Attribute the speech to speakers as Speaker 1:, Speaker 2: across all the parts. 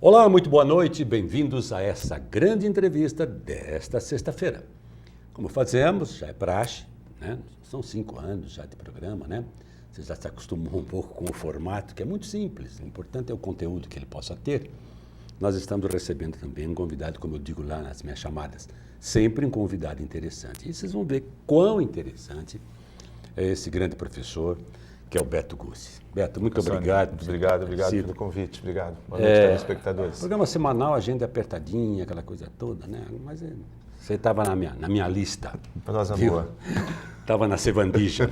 Speaker 1: Olá, muito boa noite, bem-vindos a essa grande entrevista desta sexta-feira. Como fazemos, já é praxe, né? São 5 anos já de programa, né? Você já se acostumou um pouco com o formato, que é muito simples, o importante é o conteúdo que ele possa ter. Nós estamos recebendo também um convidado, como eu digo lá nas minhas chamadas, sempre um convidado interessante. E vocês vão ver quão interessante é esse grande professor, que é o Beto Gussi. Beto, muito obrigado.
Speaker 2: Obrigado pelo convite. Obrigado. Boa noite, telespectadores.
Speaker 1: Programa semanal, agenda apertadinha, aquela coisa toda, né? Mas você estava na minha lista.
Speaker 2: Prosa boa.
Speaker 1: Estava na Sevandija.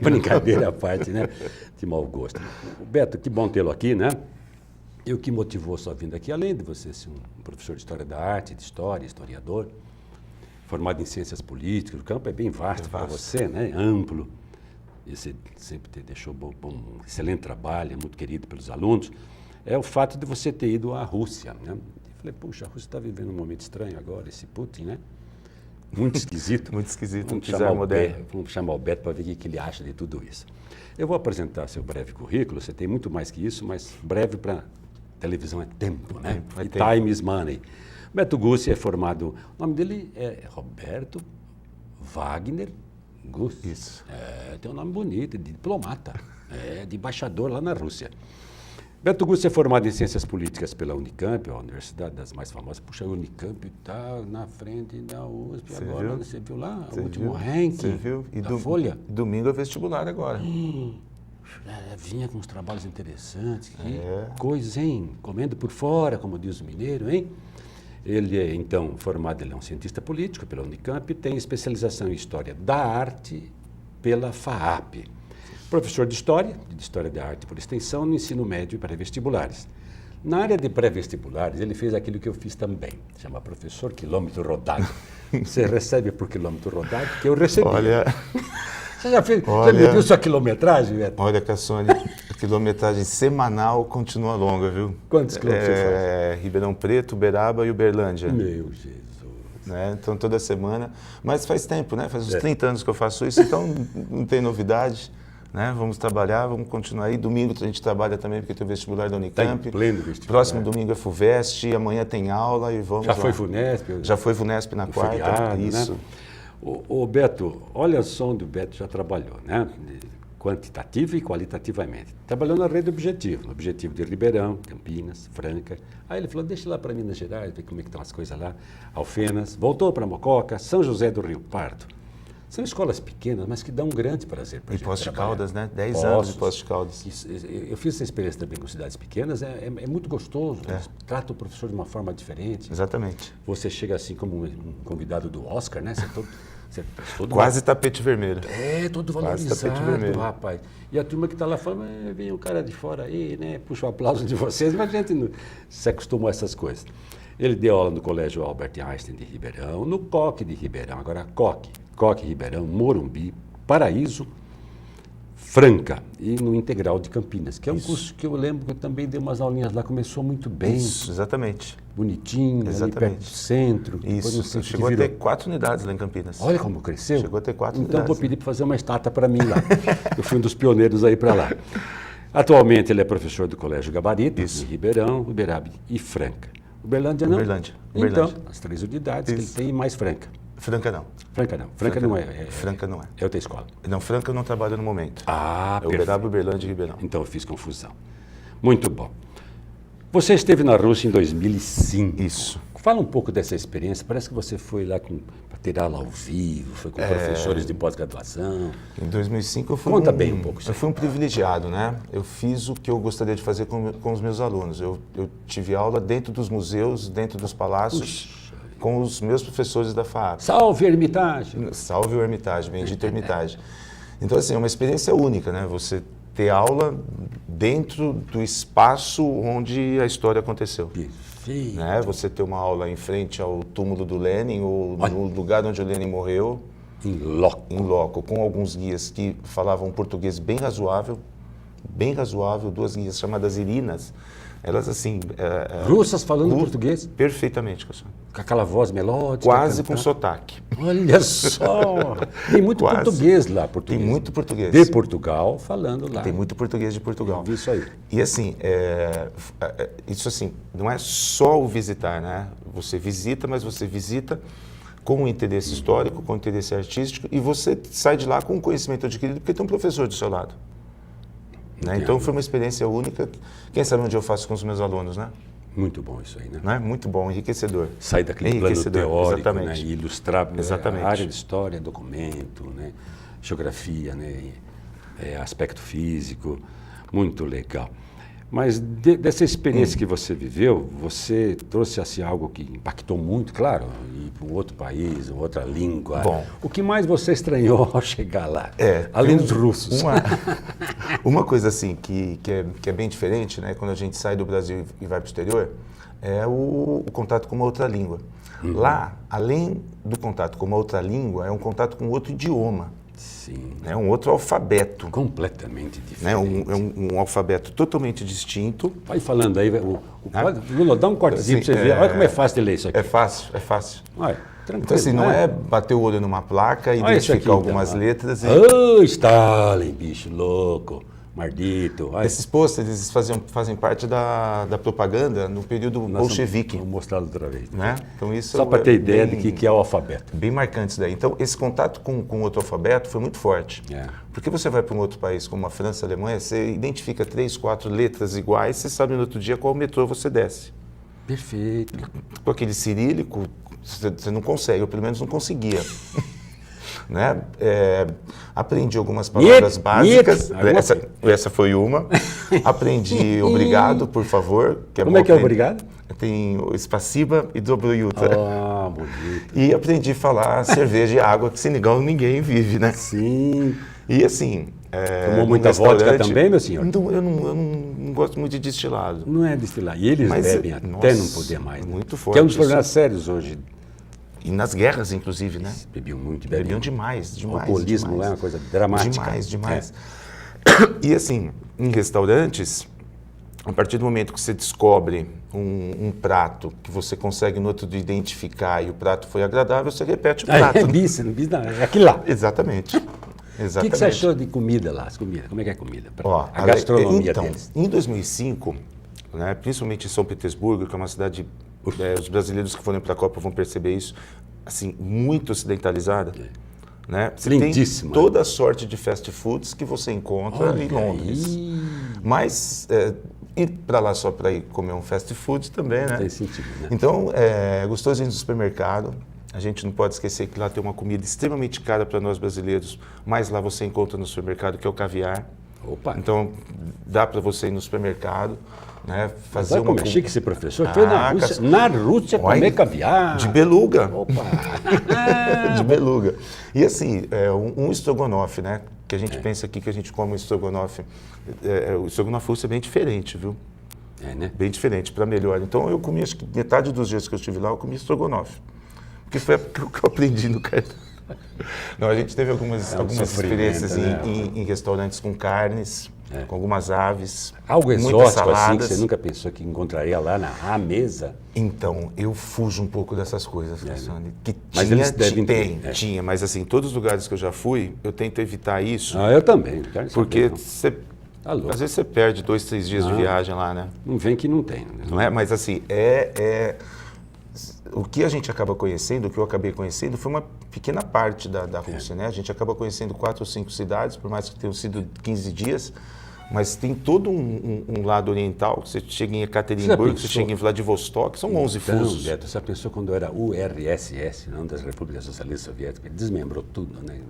Speaker 1: Brincadeira à parte, né? De mau gosto. Beto, que bom tê-lo aqui, né? E o que motivou a sua vinda aqui, além de você ser um professor de História da Arte, de História, historiador, formado em Ciências Políticas, o campo é bem vasto para você, né? Amplo. E você sempre deixou um excelente trabalho, é muito querido pelos alunos, é o fato de você ter ido à Rússia, né? Eu falei, puxa, a Rússia está vivendo um momento estranho agora, esse Putin, né? Muito esquisito.
Speaker 2: Muito esquisito,
Speaker 1: vamos chamar o Beto para ver o que ele acha de tudo isso. Eu vou apresentar seu breve currículo, você tem muito mais que isso, mas breve para televisão é tempo, né? E time is money. Beto Gussi é formado, o nome dele é Roberto Wagner Gussi.
Speaker 2: Isso.
Speaker 1: Tem um nome bonito, de diplomata, de embaixador lá na Rússia. Beto Gussi é formado em Ciências Políticas pela Unicamp, a universidade das mais famosas. Puxa, a Unicamp está na frente da USP agora. Você viu lá? O último ranking da Folha?
Speaker 2: Domingo é vestibular agora.
Speaker 1: Vinha com uns trabalhos interessantes. Que coisa, hein? Comendo por fora, como diz o mineiro, hein? Ele é, então, formado, ele é um cientista político pela Unicamp e tem especialização em História da Arte pela FAAP. Professor de História da Arte por extensão, no ensino médio e pré-vestibulares. Na área de pré-vestibulares, ele fez aquilo que eu fiz também, chama professor quilômetro rodado. Você recebe por quilômetro rodado, que eu recebi.
Speaker 2: Olha...
Speaker 1: Você já mediu sua quilometragem, Beto?
Speaker 2: Olha, Cassone, a quilometragem semanal continua longa, viu?
Speaker 1: Quantos quilômetros você faz?
Speaker 2: Ribeirão Preto, Uberaba e Uberlândia.
Speaker 1: Meu Jesus.
Speaker 2: Né? Então, toda semana. Mas faz tempo, né? Faz uns 30 anos que eu faço isso, então não tem novidade. Né? Vamos trabalhar, vamos continuar aí. Domingo a gente trabalha também, porque tem o vestibular da Unicamp.
Speaker 1: Tem pleno vestibular.
Speaker 2: Próximo domingo é FUVEST, amanhã tem aula e vamos lá.
Speaker 1: Foi FUNESP?
Speaker 2: Já foi FUNESP na quarta.
Speaker 1: Feriado,
Speaker 2: isso.
Speaker 1: Né? O Beto, olha só onde o Beto já trabalhou, né? Quantitativa e qualitativamente. Trabalhou na rede Objetivo, no Objetivo de Ribeirão, Campinas, Franca. Aí ele falou, deixa lá para Minas Gerais, ver como é que estão as coisas lá. Alfenas, voltou para Mococa, São José do Rio Pardo. São escolas pequenas, mas que dão um grande prazer para a gente.
Speaker 2: E Poços de Caldas, né? 10 anos de Poços de Caldas.
Speaker 1: Eu fiz essa experiência também com cidades pequenas, é muito gostoso, trata o professor de uma forma diferente.
Speaker 2: Exatamente.
Speaker 1: Você chega assim como um convidado do Oscar, né?
Speaker 2: Quase tapete vermelho.
Speaker 1: Todo valorizado, rapaz. E a turma que está lá falando, vem um cara de fora aí, né? Puxa o aplauso de vocês, mas a gente não se acostumou a essas coisas. Ele deu aula no Colégio Albert Einstein de Ribeirão, no COC de Ribeirão, agora COC Ribeirão, Morumbi, Paraíso, Franca e no Integral de Campinas, que é um curso que eu lembro que eu também dei umas aulinhas lá, começou muito bem.
Speaker 2: Isso, exatamente.
Speaker 1: Bonitinho, ali perto do centro.
Speaker 2: Isso, chegou a ter 4 unidades lá em Campinas.
Speaker 1: Olha como cresceu.
Speaker 2: Chegou a ter 4
Speaker 1: unidades. Então vou pedir para fazer uma estátua para mim lá. Eu fui um dos pioneiros aí para lá. Atualmente ele é professor do Colégio Gabarito, em Ribeirão, Uberaba e Franca. Uberlândia não?
Speaker 2: Uberlândia.
Speaker 1: Então, as 3 unidades que ele tem, mais Franca.
Speaker 2: Franca não.
Speaker 1: Franca não é.
Speaker 2: Franca não é.
Speaker 1: É outra escola.
Speaker 2: Não, Franca eu não trabalho no momento.
Speaker 1: É
Speaker 2: Uberaba, Uberlândia e Ribeirão.
Speaker 1: Então eu fiz confusão. Muito bom. Você esteve na Rússia em 2005.
Speaker 2: Isso.
Speaker 1: Fala um pouco dessa experiência. Parece que você foi lá para ter aula ao vivo, foi com professores de pós-graduação.
Speaker 2: Em 2005 eu fui
Speaker 1: Conta bem um pouco.
Speaker 2: Eu fui um privilegiado, né? Eu fiz o que eu gostaria de fazer com os meus alunos. Eu tive aula dentro dos museus, dentro dos palácios, com os meus professores da FAAP.
Speaker 1: Salve a Hermitage!
Speaker 2: Salve o Hermitage, bendito Hermitage. Então, assim, é uma experiência única, né? Você ter aula dentro do espaço onde a história aconteceu.
Speaker 1: Perfeito.
Speaker 2: Né? Você ter uma aula em frente ao túmulo do Lenin, ou no lugar onde o Lenin morreu.
Speaker 1: Em loco.
Speaker 2: Com alguns guias que falavam português bem razoável, 2 guias chamadas Irinas, Elas, assim...
Speaker 1: Russas falando português?
Speaker 2: Perfeitamente, Cassiano.
Speaker 1: Com aquela voz melódica?
Speaker 2: Quase com sotaque.
Speaker 1: Olha só! Tem muito
Speaker 2: Quase.
Speaker 1: português lá, português.
Speaker 2: Tem muito português.
Speaker 1: De Portugal, falando lá.
Speaker 2: Tem muito português de Portugal.
Speaker 1: Eu vi isso aí.
Speaker 2: E assim, isso assim, não é só o visitar, né? Você visita, mas você visita com um interesse histórico, com um interesse artístico, e você sai de lá com um conhecimento adquirido, porque tem um professor do seu lado. Né? Então foi uma experiência única. Quem sabe onde eu faço com os meus alunos, né?
Speaker 1: Muito bom isso aí, né?
Speaker 2: Não é? Muito bom, enriquecedor.
Speaker 1: Sair daquele plano teórico,
Speaker 2: exatamente.
Speaker 1: Né? E ilustrar
Speaker 2: Exatamente.
Speaker 1: a área de história, documento, né? Geografia, né? Aspecto físico, muito legal. Mas dessa experiência que você viveu, você trouxe assim, algo que impactou muito, claro, ir para um outro país, outra língua.
Speaker 2: Bom.
Speaker 1: O que mais você estranhou ao chegar lá? Além dos russos.
Speaker 2: Uma coisa assim que é bem diferente, né, quando a gente sai do Brasil e vai para o exterior, é o contato com uma outra língua. Lá, além do contato com uma outra língua, é um contato com outro idioma.
Speaker 1: Sim.
Speaker 2: É um outro alfabeto.
Speaker 1: Completamente diferente.
Speaker 2: Né? Um alfabeto totalmente distinto.
Speaker 1: Vai falando aí, Lula, dá um cortezinho para você ver. Olha como é fácil de ler isso aqui.
Speaker 2: É fácil, é fácil.
Speaker 1: Olha, tranquilo.
Speaker 2: Então assim, não é bater o olho numa placa e identificar algumas letras.
Speaker 1: Stalin, bicho louco, maldito. Olha.
Speaker 2: Esses pôsteres fazem parte da propaganda no período bolchevique.
Speaker 1: Vou mostrar outra vez.
Speaker 2: Né? Então, isso
Speaker 1: só para ter ideia de que é o alfabeto.
Speaker 2: Bem marcante isso daí. Então, esse contato com outro alfabeto foi muito forte. Porque você vai para um outro país, como a França, a Alemanha, você identifica 3, 4 letras iguais, você sabe no outro dia qual metrô você desce.
Speaker 1: Perfeito.
Speaker 2: Com aquele cirílico, você não consegue, eu pelo menos não conseguia. Né? Aprendi algumas palavras básicas. Essa foi uma. Aprendi obrigado, por favor.
Speaker 1: Como é que é obrigado?
Speaker 2: Tem o spasiba e dobrojuta.
Speaker 1: Bonito.
Speaker 2: E aprendi a falar cerveja e água, que sem igual ninguém vive, né?
Speaker 1: Sim.
Speaker 2: E assim...
Speaker 1: Tomou muita vodka também, meu senhor?
Speaker 2: Eu não gosto muito de destilado.
Speaker 1: Não é destilado. E eles bebem até não poder mais.
Speaker 2: Muito forte.
Speaker 1: Que é um dos problemas sérios hoje.
Speaker 2: E nas guerras, inclusive, né?
Speaker 1: Bebiam muito.
Speaker 2: Bebiam demais.
Speaker 1: O alcoolismo lá é uma coisa dramática.
Speaker 2: Demais. E assim, em restaurantes, a partir do momento que você descobre um prato que você consegue no outro dia identificar e o prato foi agradável, você repete o prato.
Speaker 1: É aquilo lá.
Speaker 2: Exatamente.
Speaker 1: O que você achou de comida lá? As comidas? Como é que é a comida? A gastronomia deles.
Speaker 2: Em 2005, né, principalmente em São Petersburgo, que é uma cidade... os brasileiros que forem para a Copa vão perceber isso, assim, muito ocidentalizada. Né? Você
Speaker 1: lindíssima.
Speaker 2: Tem toda a sorte de fast foods que você encontra em Londres. Mas ir para lá só para ir comer um fast food também, né?
Speaker 1: Tem sentido, né?
Speaker 2: Então, é gostoso ir no supermercado. A gente não pode esquecer que lá tem uma comida extremamente cara para nós brasileiros, mas lá você encontra no supermercado, que é o caviar.
Speaker 1: Opa.
Speaker 2: Então, dá para você ir no supermercado, né, fazer
Speaker 1: como é chique ser professor? Foi na Rússia comer caviar.
Speaker 2: De beluga.
Speaker 1: Opa!
Speaker 2: De beluga. E assim, um estrogonofe, né? Que a gente pensa aqui que a gente come um estrogonofe. O estrogonofe russo é bem diferente, viu?
Speaker 1: Né?
Speaker 2: Bem diferente, para melhor. Então, eu comi, acho que metade dos dias que eu estive lá, eu comi estrogonofe. Porque foi o que eu aprendi no cartão. Não, a gente teve algumas experiências em restaurantes com carnes, com algumas aves.
Speaker 1: Algo exótico assim que você nunca pensou que encontraria lá à mesa?
Speaker 2: Então, eu fujo um pouco dessas coas,
Speaker 1: Mas eles devem ter.
Speaker 2: Tinha, mas assim, todos os lugares que eu já fui, eu tento evitar isso.
Speaker 1: Eu também.
Speaker 2: Porque às vezes você perde 2, 3 dias de viagem lá, né?
Speaker 1: Não vem que não tem. Né?
Speaker 2: Não é? Mas assim, o que a gente acaba conhecendo, o que eu acabei conhecendo, foi uma pequena parte da Rússia, né? A gente acaba conhecendo 4 ou 5 cidades, por mais que tenham sido 15 dias, mas tem todo um lado oriental. Você chega em Ekaterimburgo, você chega em Vladivostok, são 11 fusos.
Speaker 1: Beto, você pensou quando era URSS, não das Repúblicas Socialistas Soviéticas, ele desmembrou tudo, né?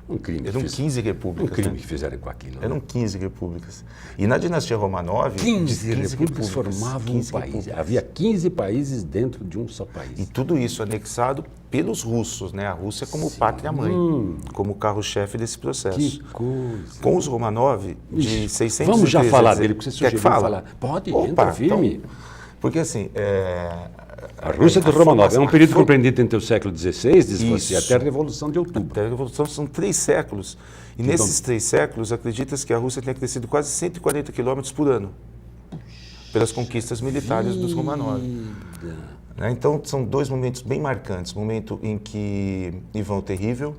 Speaker 1: Um crime.
Speaker 2: Eram 15 repúblicas.
Speaker 1: Um crime que fizeram com aquilo.
Speaker 2: Eram 15 repúblicas. E na dinastia Romanov...
Speaker 1: 15 repúblicas formavam um país. Havia 15 países dentro de um só país.
Speaker 2: E tudo isso anexado pelos russos, né? A Rússia como pátria-mãe, como carro-chefe desse processo.
Speaker 1: Que coisa.
Speaker 2: Com os Romanov, de 600...
Speaker 1: Vamos já falar dele, porque você sugeriu falar. Pode, entra firme.
Speaker 2: Então, porque assim...
Speaker 1: A Rússia do Romanov é um período compreendido entre o século XVI, diz você, até a Revolução de Outubro.
Speaker 2: Até a Revolução são 3 séculos. E nesses 3 séculos, acredita-se que a Rússia tenha crescido quase 140 quilômetros por ano. pelas conquistas militares dos Romanov. Né? Então, são dois momentos bem marcantes. O momento em que Ivan o Terrível...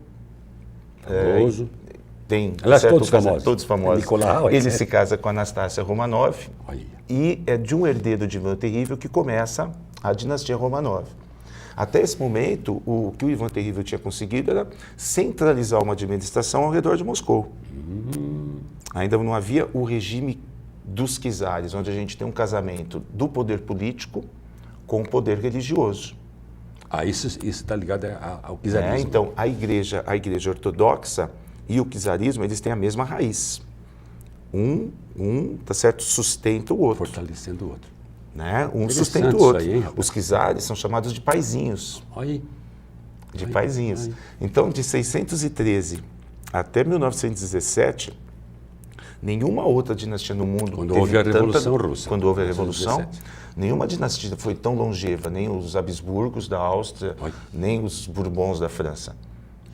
Speaker 1: Famoso.
Speaker 2: Tem
Speaker 1: todos famosos.
Speaker 2: Nicolau, ele se casa com Anastácia Romanov.
Speaker 1: Olha.
Speaker 2: E é de um herdeiro de Ivan o Terrível que começa a dinastia Romanov. Até esse momento, o que o Ivan o Terrível tinha conseguido era centralizar uma administração ao redor de Moscou. Ainda não havia o regime dos czares, onde a gente tem um casamento do poder político com o poder religioso.
Speaker 1: Isso está ligado ao czarismo.
Speaker 2: Então, a igreja ortodoxa e o czarismo, eles têm a mesma raiz. Tá certo, sustenta o outro.
Speaker 1: Fortalecendo o outro.
Speaker 2: Né? Um sustenta o outro.
Speaker 1: Aí, hein,
Speaker 2: os czares são chamados de paizinhos. Paizinhos. Então, de 613 até 1917, nenhuma outra dinastia no mundo...
Speaker 1: Quando houve a Revolução Russa.
Speaker 2: Quando houve a Revolução, nenhuma dinastia foi tão longeva, nem os Habsburgos da Áustria, nem os Bourbons da França.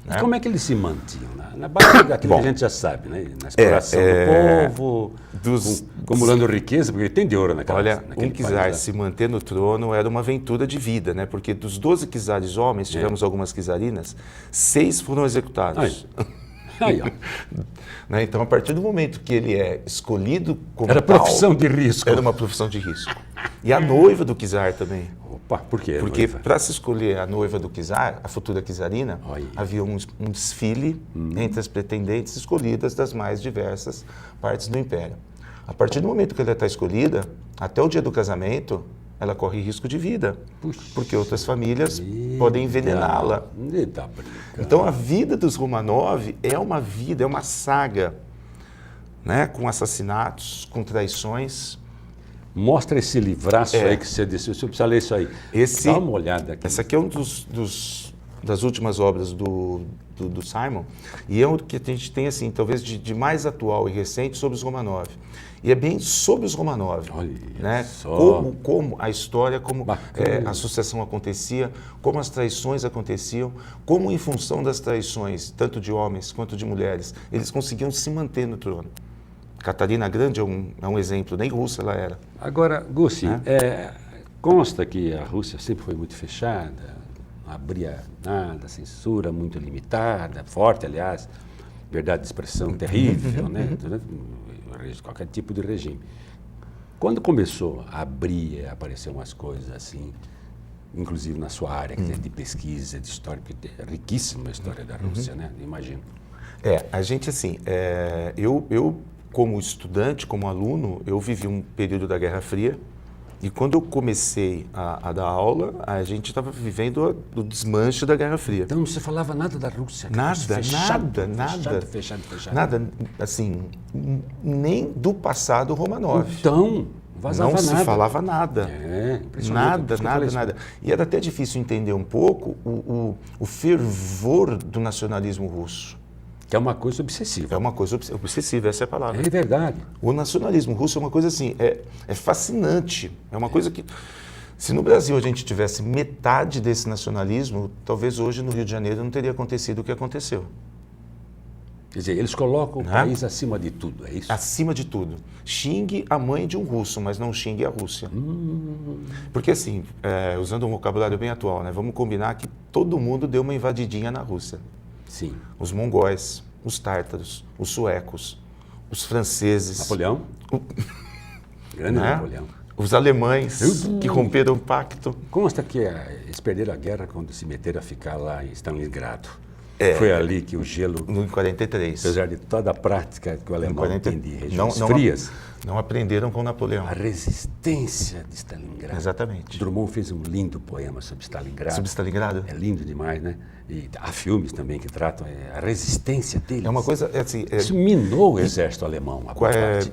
Speaker 1: Né? Como é que eles se mantinham? Na base daquilo que a gente já sabe, né? Na exploração do povo, acumulando riqueza, porque tem de ouro naquele
Speaker 2: czar se manter no trono era uma aventura de vida, né? Porque dos 12 czares homens, tivemos algumas czarinas, 6 foram executados.
Speaker 1: Aí,
Speaker 2: né? Então, a partir do momento que ele é escolhido como
Speaker 1: era profissão de risco.
Speaker 2: Era uma profissão de risco. E a noiva do czar também.
Speaker 1: Opa, por quê?
Speaker 2: Porque para se escolher a noiva do czar, a futura czarina, havia um desfile entre as pretendentes escolhidas das mais diversas partes do império. A partir do momento que ela está escolhida, até o dia do casamento, ela corre risco de vida, porque outras famílias podem envenená-la. Então, a vida dos Romanov é uma vida, é uma saga, né? Com assassinatos, com traições.
Speaker 1: Mostra esse livraço aí que você disse, você precisa ler isso aí. Dá uma olhada aqui.
Speaker 2: Esse aqui é um das últimas obras do Simon, e é o que a gente tem, assim, talvez de mais atual e recente sobre os Romanov. E é bem sobre os Romanov, né? Como a história, como a sucessão acontecia, como as traições aconteciam, como em função das traições, tanto de homens quanto de mulheres, eles conseguiam se manter no trono. Catarina Grande é um exemplo, nem russa ela era.
Speaker 1: Agora, Gussi, consta que a Rússia sempre foi muito fechada, não abria nada, censura muito limitada, forte, aliás, liberdade de expressão terrível, né? Qualquer tipo de regime. Quando começou a abrir, aparecer umas coisas assim, inclusive na sua área, que é de pesquisa, de história, porque é riquíssima a história da Rússia, né? Imagino.
Speaker 2: A gente, assim, eu como estudante, como aluno, eu vivi um período da Guerra Fria, e quando eu comecei a dar aula, a gente estava vivendo o desmanche da Guerra Fria.
Speaker 1: Então não se falava nada da Rússia? Nada, fechado.
Speaker 2: Nada, assim, nem do passado Romanov.
Speaker 1: Então, vazava nada.
Speaker 2: Não se falava nada.
Speaker 1: Impressionante.
Speaker 2: Nada. E era até difícil entender um pouco o fervor do nacionalismo russo.
Speaker 1: Que é uma coisa obsessiva.
Speaker 2: É uma coisa obsessiva, essa é a palavra.
Speaker 1: É verdade.
Speaker 2: O nacionalismo russo é uma coisa assim, é fascinante. É uma coisa que, se no Brasil a gente tivesse metade desse nacionalismo, talvez hoje no Rio de Janeiro não teria acontecido o que aconteceu.
Speaker 1: Quer dizer, eles colocam o país acima de tudo, é isso?
Speaker 2: Acima de tudo. Xingue a mãe de um russo, mas não xingue a Rússia. Porque assim, usando um vocabulário bem atual, né, vamos combinar que todo mundo deu uma invadidinha na Rússia.
Speaker 1: Sim.
Speaker 2: Os mongóis, os tártaros, os suecos, os franceses.
Speaker 1: Napoleão. Grande Napoleão.
Speaker 2: Os alemães que romperam o pacto.
Speaker 1: Consta que eles perderam a guerra quando se meteram a ficar lá em Stalingrado. Foi ali que o gelo...
Speaker 2: Em 43.
Speaker 1: Apesar de toda a prática que o alemão tem de regiões frias.
Speaker 2: Não aprenderam com Napoleão.
Speaker 1: A resistência de Stalingrado.
Speaker 2: Exatamente.
Speaker 1: Drummond fez um lindo poema sobre Stalingrado.
Speaker 2: Sobre Stalingrado?
Speaker 1: É lindo demais, né? E há filmes também que tratam a resistência deles.
Speaker 2: É uma coisa... assim,
Speaker 1: isso minou o exército alemão.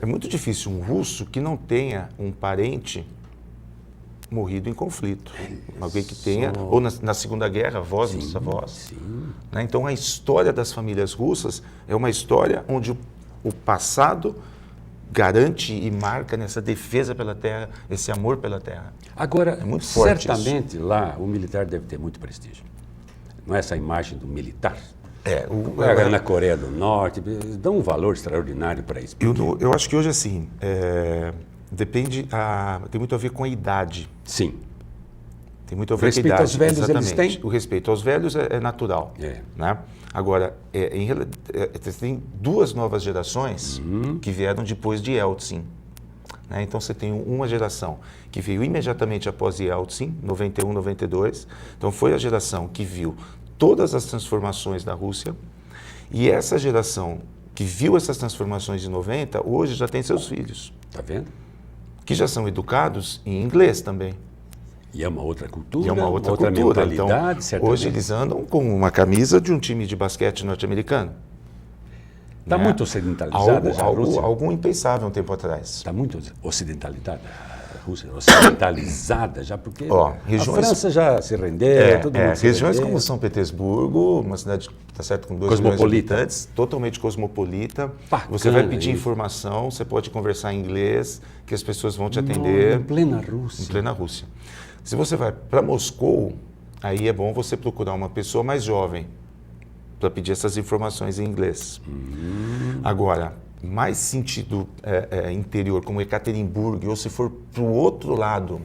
Speaker 2: É muito difícil um russo que não tenha um parente morrido em conflito. Alguém que tenha, ou na Segunda Guerra, avós, bisavós. Né? Então, a história das famílias russas é uma história onde o passado garante e marca nessa defesa pela terra, esse amor pela terra.
Speaker 1: Agora,
Speaker 2: muito forte
Speaker 1: certamente
Speaker 2: isso.
Speaker 1: Lá o militar deve ter muito prestígio. Não é essa imagem do militar? Na Coreia do Norte, dão um valor extraordinário para isso.
Speaker 2: Eu acho que hoje, assim, tem muito a ver com a idade.
Speaker 1: Sim.
Speaker 2: Tem muito a ver com a
Speaker 1: Respeito
Speaker 2: idade.
Speaker 1: aos velhos
Speaker 2: Exatamente.
Speaker 1: eles têm?
Speaker 2: O respeito aos velhos é natural. Né? Agora, tem duas novas gerações que vieram depois de Yeltsin. Né? Então, você tem uma geração que veio imediatamente após Yeltsin, 91, 92. Então, foi a geração que viu todas as transformações da Rússia. E essa geração que viu essas transformações em 90, hoje já tem seus filhos.
Speaker 1: Tá vendo?
Speaker 2: Que já são educados em inglês também.
Speaker 1: E é uma outra cultura,
Speaker 2: E é uma outra cultura.
Speaker 1: mentalidade,
Speaker 2: Então,
Speaker 1: certamente.
Speaker 2: hoje eles andam com uma camisa de um time de basquete norte-americano.
Speaker 1: Está
Speaker 2: né?
Speaker 1: muito ocidentalizada já a Rússia?
Speaker 2: Algo impensável um tempo atrás.
Speaker 1: Está muito ocidentalizada a Rússia, ocidentalizada já, porque a França já se rendeu, todo mundo se
Speaker 2: regiões
Speaker 1: rendeu.
Speaker 2: como São Petersburgo, uma cidade tá certo, com 2 milhões de habitantes, totalmente cosmopolita.
Speaker 1: Bacana,
Speaker 2: você vai pedir
Speaker 1: isso.
Speaker 2: informação, você pode conversar em inglês, que as pessoas vão te atender.
Speaker 1: Em plena Rússia.
Speaker 2: Em plena Rússia. Se você vai para Moscou, aí é bom você procurar uma pessoa mais jovem para pedir essas informações em inglês. Agora, mais sentido interior, como Ekaterimburgo, ou se for para o outro lado,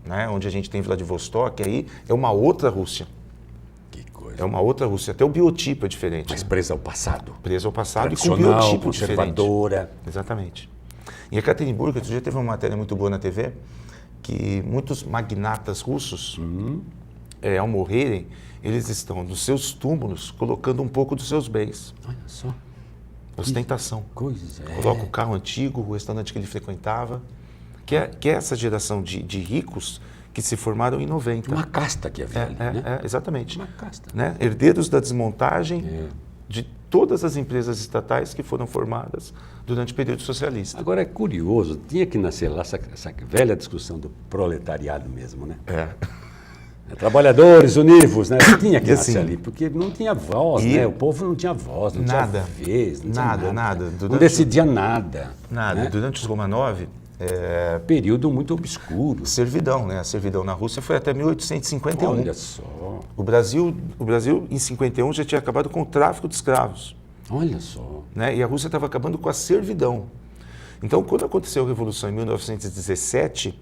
Speaker 2: né, onde a gente tem Vladivostok, aí é uma outra Rússia.
Speaker 1: Que coisa.
Speaker 2: É uma outra Rússia. Até o biotipo é diferente.
Speaker 1: Mas presa ao passado.
Speaker 2: Presa ao passado e com
Speaker 1: Tradicional,
Speaker 2: biotipo
Speaker 1: conservadora.
Speaker 2: diferente. Exatamente. Em Ekaterimburgo, outro dia teve uma matéria muito boa na TV, que muitos magnatas russos, ao morrerem, eles estão nos seus túmulos colocando um pouco dos seus bens.
Speaker 1: Olha só.
Speaker 2: Ostentação.
Speaker 1: Coisa.
Speaker 2: Coloca o carro antigo, o restaurante que ele frequentava, que é essa geração de ricos que se formaram em 90.
Speaker 1: Uma casta que havia ali, né?
Speaker 2: Exatamente.
Speaker 1: Uma casta.
Speaker 2: Né? Herdeiros da desmontagem de todas as empresas estatais que foram formadas durante o período socialista.
Speaker 1: Agora é curioso, tinha que nascer lá essa velha discussão do proletariado mesmo, né? Trabalhadores univos, né? Tinha que nascer ali, porque não tinha voz, né? O povo não tinha voz, não tinha vez, não tinha nada. Não decidia nada.
Speaker 2: Nada.
Speaker 1: Né?
Speaker 2: Durante os Romanov,
Speaker 1: período muito obscuro.
Speaker 2: Servidão, né? A servidão na Rússia foi até 1851.
Speaker 1: Olha só.
Speaker 2: O Brasil, em 51, já tinha acabado com o tráfico de escravos.
Speaker 1: Olha só.
Speaker 2: Né? E a Rússia estava acabando com a servidão. Então, quando aconteceu a Revolução em 1917,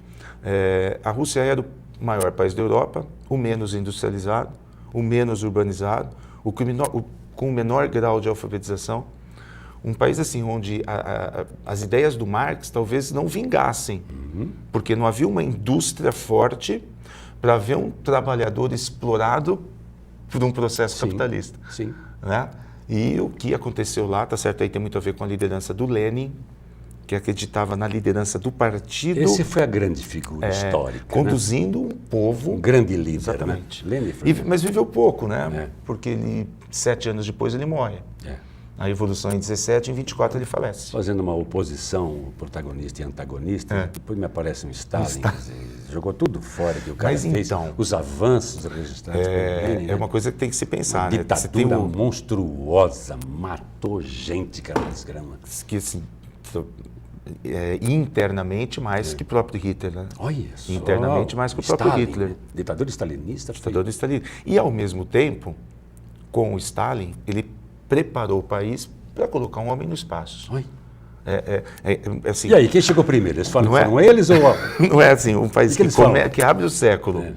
Speaker 2: a Rússia era o maior país da Europa, o menos industrializado, o menos urbanizado, com o menor grau de alfabetização. Um país assim onde as ideias do Marx talvez não vingassem, porque não havia uma indústria forte para ver um trabalhador explorado por um processo capitalista.
Speaker 1: Sim.
Speaker 2: Né? E o que aconteceu lá, tá certo, aí tem muito a ver com a liderança do Lenin, que acreditava na liderança do partido.
Speaker 1: Esse foi a grande figura histórica.
Speaker 2: Conduzindo um povo.
Speaker 1: Um grande líder.
Speaker 2: Exatamente.
Speaker 1: Né? Lenin
Speaker 2: mas viveu pouco, né? Porque 7 anos depois ele morre. A Revolução em 17, em 24 ele falece.
Speaker 1: Fazendo uma oposição, protagonista e antagonista, depois me aparece um Stalin, quer dizer, jogou tudo fora que o cara fez,
Speaker 2: então,
Speaker 1: os avanços registrados por Lenin.
Speaker 2: É uma coisa que tem que se pensar,
Speaker 1: uma
Speaker 2: né?
Speaker 1: ditadura monstruosa, matou gente, cara, desgrama.
Speaker 2: Que assim, internamente mais que o próprio Hitler, né?
Speaker 1: Olha só.
Speaker 2: Internamente mais que o próprio
Speaker 1: Stalin,
Speaker 2: Hitler.
Speaker 1: Né? Ditadura stalinista.
Speaker 2: Ditadura stalinista. E ao mesmo tempo, com o Stalin, ele preparou o país para colocar um homem no espaço. Assim,
Speaker 1: e aí, quem chegou primeiro? Eles foram eles ou...
Speaker 2: Não é assim, um país que abre o século,
Speaker 1: É.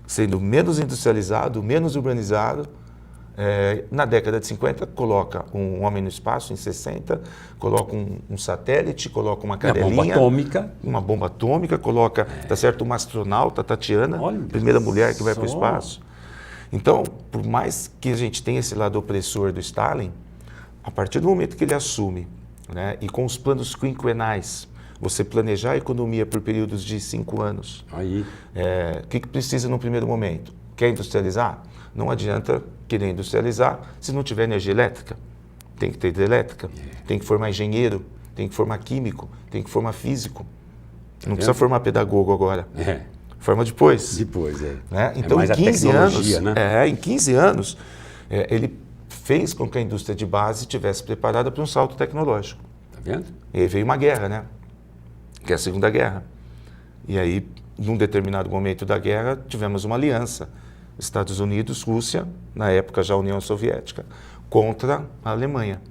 Speaker 2: sendo menos industrializado, menos urbanizado. Na década de 50, coloca um homem no espaço, em 60, coloca um satélite, coloca uma cadelinha. Uma bomba atômica, coloca, tá certo, uma astronauta, Tatiana, primeira mulher que vai para o espaço. Então, por mais que a gente tenha esse lado opressor do Stalin, a partir do momento que ele assume, né, e com os planos quinquenais, você planejar a economia por períodos de 5 anos.
Speaker 1: Aí.
Speaker 2: O que precisa no primeiro momento? Quer industrializar? Não adianta querer industrializar se não tiver energia elétrica. Tem que ter hidrelétrica, tem que formar engenheiro, tem que formar químico, tem que formar físico. Não precisa formar pedagogo agora. Forma depois.
Speaker 1: Depois,
Speaker 2: né? Então,
Speaker 1: em
Speaker 2: 15 anos,
Speaker 1: né?
Speaker 2: Em 15 anos, ele fez com que a indústria de base estivesse preparada para um salto tecnológico.
Speaker 1: Tá vendo?
Speaker 2: E aí veio uma guerra, né? Que é a Segunda Guerra. E aí, num determinado momento da guerra, tivemos uma aliança. Estados Unidos, Rússia, na época já a União Soviética, contra a Alemanha.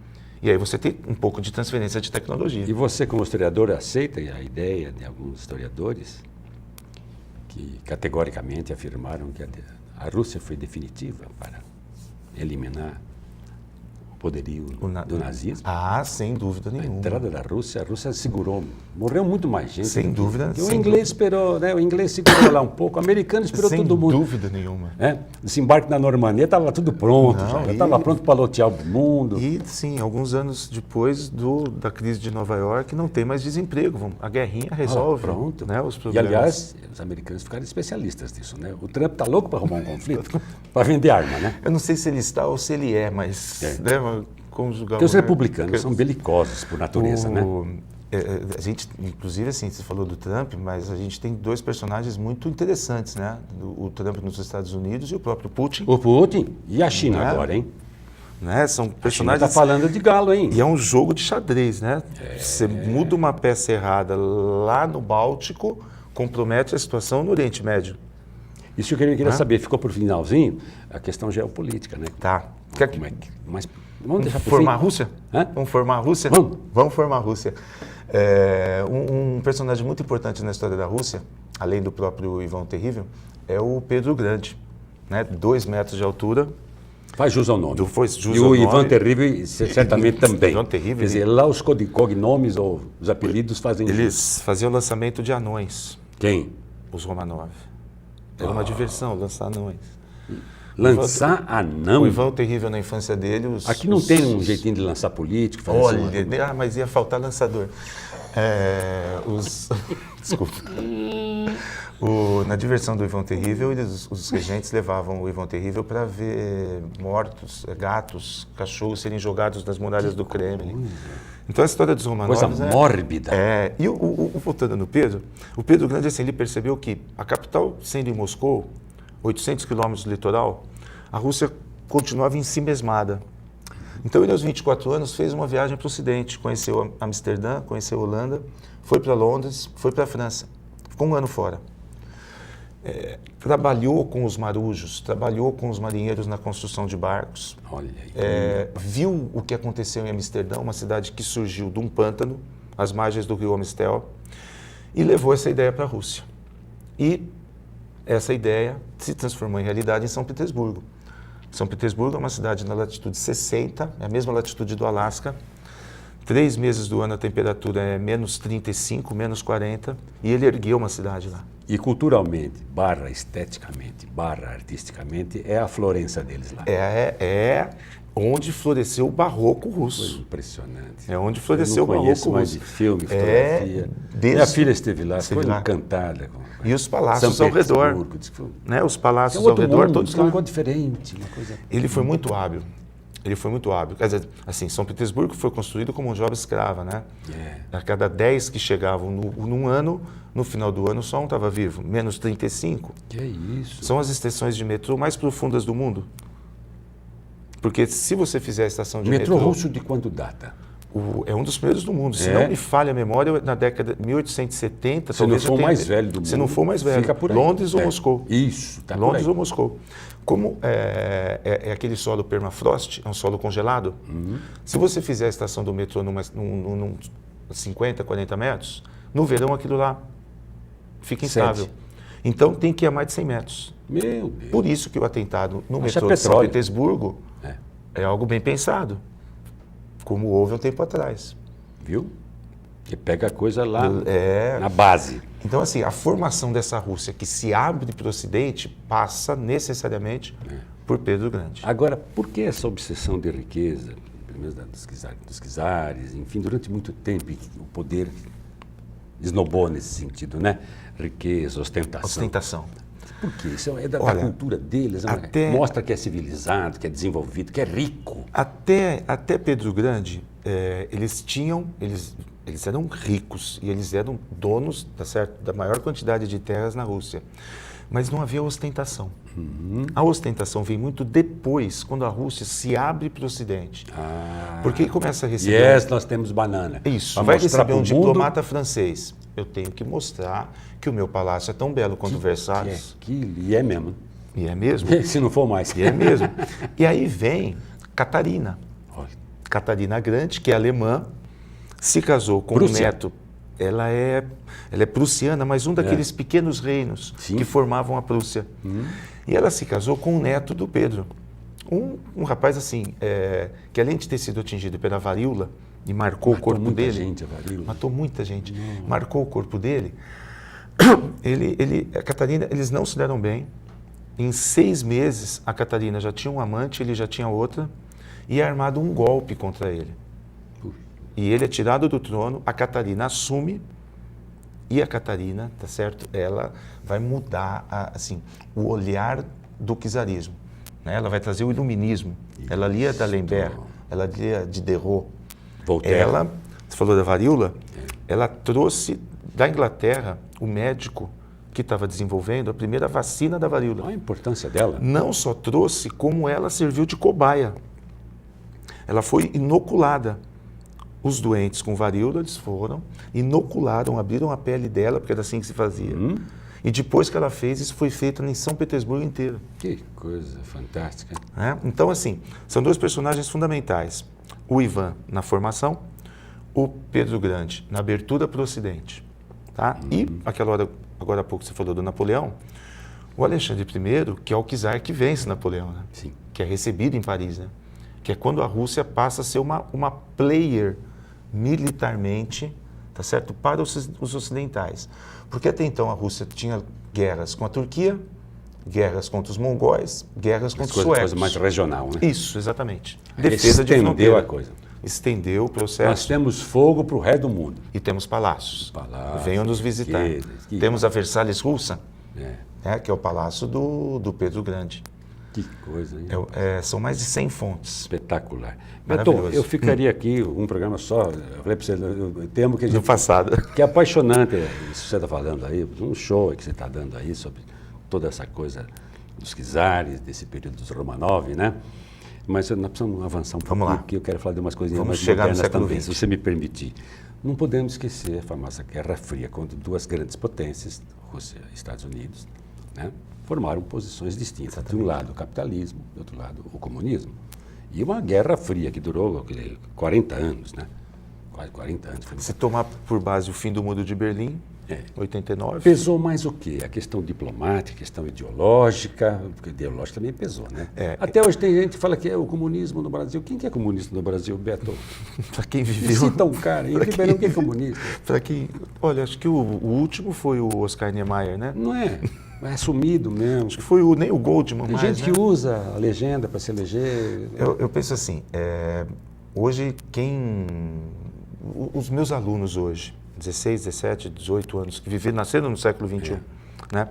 Speaker 2: E aí você tem um pouco de transferência de tecnologia.
Speaker 1: E você, como historiador, aceita a ideia de alguns historiadores que categoricamente afirmaram que a Rússia foi definitiva para eliminar o poderio do nazismo?
Speaker 2: Ah, sem dúvida
Speaker 1: A
Speaker 2: nenhuma.
Speaker 1: entrada da Rússia, a Rússia segurou, morreu muito mais gente.
Speaker 2: Sem dúvida.
Speaker 1: O inglês esperou, né? O inglês segurou lá um pouco, o americano esperou todo mundo.
Speaker 2: Sem dúvida nenhuma.
Speaker 1: Desembarque na Normandia, estava tudo pronto, já estava pronto para lotear o mundo.
Speaker 2: E, sim, alguns anos depois da crise de Nova York, não tem mais desemprego. A guerrinha resolve
Speaker 1: Pronto.
Speaker 2: Né, os
Speaker 1: E,
Speaker 2: problemas.
Speaker 1: aliás, os americanos ficaram especialistas nisso, né? O Trump está louco para arrumar um conflito, para vender arma, né?
Speaker 2: Eu não sei se ele está ou se ele mas... Né,
Speaker 1: porque os republicanos são belicosos por natureza, né?
Speaker 2: A gente, inclusive, assim, você falou do Trump, mas a gente tem dois personagens muito interessantes, né? O Trump nos Estados Unidos e o próprio Putin.
Speaker 1: O Putin e a China agora, hein?
Speaker 2: Né? São personagens...
Speaker 1: Está falando de galo, hein?
Speaker 2: E é um jogo de xadrez, né? Você muda uma peça errada lá no Báltico, compromete a situação no Oriente Médio.
Speaker 1: Isso que eu queria saber, ficou por finalzinho, a questão geopolítica, né?
Speaker 2: Tá.
Speaker 1: Como é que... Mas vamos deixar por
Speaker 2: formar a
Speaker 1: fim.
Speaker 2: Rússia?
Speaker 1: Hã?
Speaker 2: Vamos formar a Rússia? Vamos formar a Rússia. Um personagem muito importante na história da Rússia, além do próprio Ivan Terrível, é o Pedro o Grande, né? 2 metros de altura.
Speaker 1: Faz jus ao nome.
Speaker 2: E
Speaker 1: o Ivan Terrível certamente também.
Speaker 2: Ivan Terrível.
Speaker 1: Quer dizer, lá os cognomes ou os apelidos fazem
Speaker 2: Eles faziam lançamento de anões.
Speaker 1: Quem?
Speaker 2: Os Romanov. Era uma diversão, lançar anões.
Speaker 1: Lançar anão?
Speaker 2: O Ivan Terrível na infância dele...
Speaker 1: Aqui não tem um jeitinho de lançar político?
Speaker 2: Olha, mas ia faltar lançador. Desculpa. Na diversão do Ivan Terrível, os regentes levavam o Ivan Terrível para ver mortos, gatos, cachorros serem jogados nas muralhas do Kremlin. Então a história dos Romanovs...
Speaker 1: Coisa mórbida.
Speaker 2: E voltando no Pedro, o Pedro Grande, assim, ele percebeu que a capital sendo em Moscou, 800 quilômetros do litoral, a Rússia continuava em si mesmada. Então ele, aos 24 anos, fez uma viagem para o Ocidente, conheceu Amsterdã, conheceu a Holanda, foi para Londres, foi para a França. Ficou 1 ano fora. Trabalhou com os marujos, trabalhou com os marinheiros na construção de barcos.
Speaker 1: Olha aí.
Speaker 2: Viu o que aconteceu em Amsterdã, uma cidade que surgiu de um pântano, às margens do rio Amstel, e levou essa ideia para a Rússia. E essa ideia se transformou em realidade em São Petersburgo. São Petersburgo é uma cidade na latitude 60, é a mesma latitude do Alasca. 3 meses do ano a temperatura é menos 35, menos 40, e ele ergueu uma cidade lá.
Speaker 1: E culturalmente, / esteticamente, / artisticamente, é a Florença deles lá.
Speaker 2: É onde floresceu o barroco russo.
Speaker 1: Foi impressionante.
Speaker 2: É onde floresceu o barroco russo.
Speaker 1: Mais de filme, fotografia. Minha filha esteve lá, ficou encantada.
Speaker 2: E os palácios ao redor. Né? Os palácios ao redor, todos lá.
Speaker 1: Uma coisa diferente. Uma coisa...
Speaker 2: Ele foi muito hábil. Quer dizer, assim, São Petersburgo foi construído como um job escrava, né? A cada 10 que chegavam num ano, no final do ano só um estava vivo, menos 35.
Speaker 1: Que é isso?
Speaker 2: São as estações de metrô mais profundas do mundo. Porque se você fizer a estação de metrô...
Speaker 1: Metrô russo de quando data?
Speaker 2: É um dos primeiros do mundo. Se não me falha a memória, na década de 1870...
Speaker 1: Se não for o mais velho do mundo.
Speaker 2: Se não for o mais velho.
Speaker 1: Fica por aí.
Speaker 2: Londres ou Moscou.
Speaker 1: Isso, tá
Speaker 2: Londres ou Moscou. Como é aquele solo permafrost, é um solo congelado, se você fizer a estação do metrô num 50, 40 metros, no verão aquilo lá fica instável. Então tem que ir a mais de 100 metros.
Speaker 1: Meu Deus.
Speaker 2: Por isso que o atentado no metrô de São Petersburgo é algo bem pensado, como houve um tempo atrás.
Speaker 1: Viu? Que pega a coisa lá na base.
Speaker 2: Então, assim, a formação dessa Rússia que se abre para o Ocidente passa necessariamente por Pedro Grande.
Speaker 1: Agora, por que essa obsessão de riqueza, pelo menos dos czares, enfim, durante muito tempo o poder esnobou nesse sentido, né? Riqueza, ostentação. Por quê? Isso é da cultura deles, mostra que é civilizado, que é desenvolvido, que é rico.
Speaker 2: Até Pedro Grande, eles eram ricos e eles eram donos da maior quantidade de terras na Rússia. Mas não havia ostentação. A ostentação vem muito depois, quando a Rússia se abre para o Ocidente. Porque começa a receber...
Speaker 1: nós temos banana.
Speaker 2: Isso, vai receber um diplomata francês. Eu tenho que mostrar que o meu palácio é tão belo quanto o Versalhes.
Speaker 1: E é mesmo.
Speaker 2: E é mesmo.
Speaker 1: Se não for mais.
Speaker 2: E é mesmo. E aí vem Catarina. Catarina Grande, que é alemã, se casou com
Speaker 1: Prússia.
Speaker 2: um neto. Ela é prussiana, mas um daqueles pequenos reinos que formavam a Prússia. E ela se casou com um neto do Pedro. Um rapaz assim, que além de ter sido atingido pela varíola e marcou o corpo dele.
Speaker 1: Gente, a varíola.
Speaker 2: Matou muita gente. Marcou o corpo dele. A Catarina, eles não se deram bem. Em 6 meses, a Catarina já tinha um amante, ele já tinha outra, e é armado um golpe contra ele. E ele é tirado do trono, a Catarina assume, e a Catarina, tá certo? Ela vai mudar assim, o olhar do czarismo. Né? Ela vai trazer o iluminismo. Ela lia D'Alembert, ela lia Diderot.
Speaker 1: Voltaire.
Speaker 2: Você falou da varíola? Ela trouxe da Inglaterra o médico que estava desenvolvendo a primeira vacina da varíola.
Speaker 1: Olha a importância dela.
Speaker 2: Não só trouxe, como ela serviu de cobaia. Ela foi inoculada. Os doentes com varíola, eles foram, inocularam, abriram a pele dela, porque era assim que se fazia. E depois que ela fez, isso foi feito em São Petersburgo inteiro.
Speaker 1: Que coisa fantástica.
Speaker 2: Então, assim, são 2 personagens fundamentais. O Ivan na formação, o Pedro Grande na abertura para o Ocidente. Tá? E, aquela hora, agora há pouco você falou do Napoleão, o Alexandre I, que é o czar que vence Napoleão, né?
Speaker 1: Sim.
Speaker 2: Que é recebido em Paris, né? Que é quando a Rússia passa a ser uma player militarmente, tá certo? Para os ocidentais. Porque até então a Rússia tinha guerras com a Turquia, guerras contra os mongóis, guerras contra os suecos.
Speaker 1: Coisa mais regional, né?
Speaker 2: Isso, exatamente. Defesa de
Speaker 1: Estendeu
Speaker 2: fronteira.
Speaker 1: a coisa.
Speaker 2: Estendeu o processo.
Speaker 1: Nós temos fogo para o resto do mundo.
Speaker 2: E temos palácios.
Speaker 1: Palácios,
Speaker 2: Venham nos visitar.
Speaker 1: que-
Speaker 2: Temos a Versalhes russa,
Speaker 1: É,
Speaker 2: que é o palácio do Pedro Grande.
Speaker 1: que coisa, hein?
Speaker 2: São mais de 100 fontes.
Speaker 1: Espetacular.
Speaker 2: Maravilhoso.
Speaker 1: Beto, eu ficaria aqui um programa só. Eu falei para você, o termo que a
Speaker 2: No
Speaker 1: gente.
Speaker 2: passado.
Speaker 1: Que é apaixonante, isso que você está falando aí, um show que você está dando aí sobre toda essa coisa dos czares, desse período dos Romanov, né? Mas nós precisamos avançar um pouquinho,
Speaker 2: Vamos lá.
Speaker 1: porque eu quero falar de umas coisinhas
Speaker 2: Vamos
Speaker 1: mais
Speaker 2: chegar no
Speaker 1: modernas
Speaker 2: século
Speaker 1: também,
Speaker 2: XX.
Speaker 1: se você me permitir. Não podemos esquecer a famosa Guerra Fria, quando 2 grandes potências, Rússia e Estados Unidos, né, formaram posições distintas. De um lado o capitalismo, do outro lado o comunismo. E uma Guerra Fria que durou 40 anos, né? Quase 40 anos.
Speaker 2: Se tomar por base o fim do Muro de Berlim, 89.
Speaker 1: Pesou mais o quê? A questão diplomática, a questão ideológica, porque ideológica também pesou, né? Até hoje tem gente que fala que é o comunismo no Brasil. Quem que é comunista no Brasil, Beto?
Speaker 2: Para quem
Speaker 1: Me
Speaker 2: viveu.
Speaker 1: cita um cara, em Ribeirão, quem é comunista?
Speaker 2: Para quem. Olha, acho que o último foi o Oscar Niemeyer, né?
Speaker 1: Não é, é sumido mesmo.
Speaker 2: Acho que foi nem o Goldman
Speaker 1: Tem
Speaker 2: mais,
Speaker 1: gente
Speaker 2: né?
Speaker 1: que usa a legenda para se eleger.
Speaker 2: Eu penso assim, hoje os meus alunos hoje, 16, 17, 18 anos, que nasceram no século XXI, né?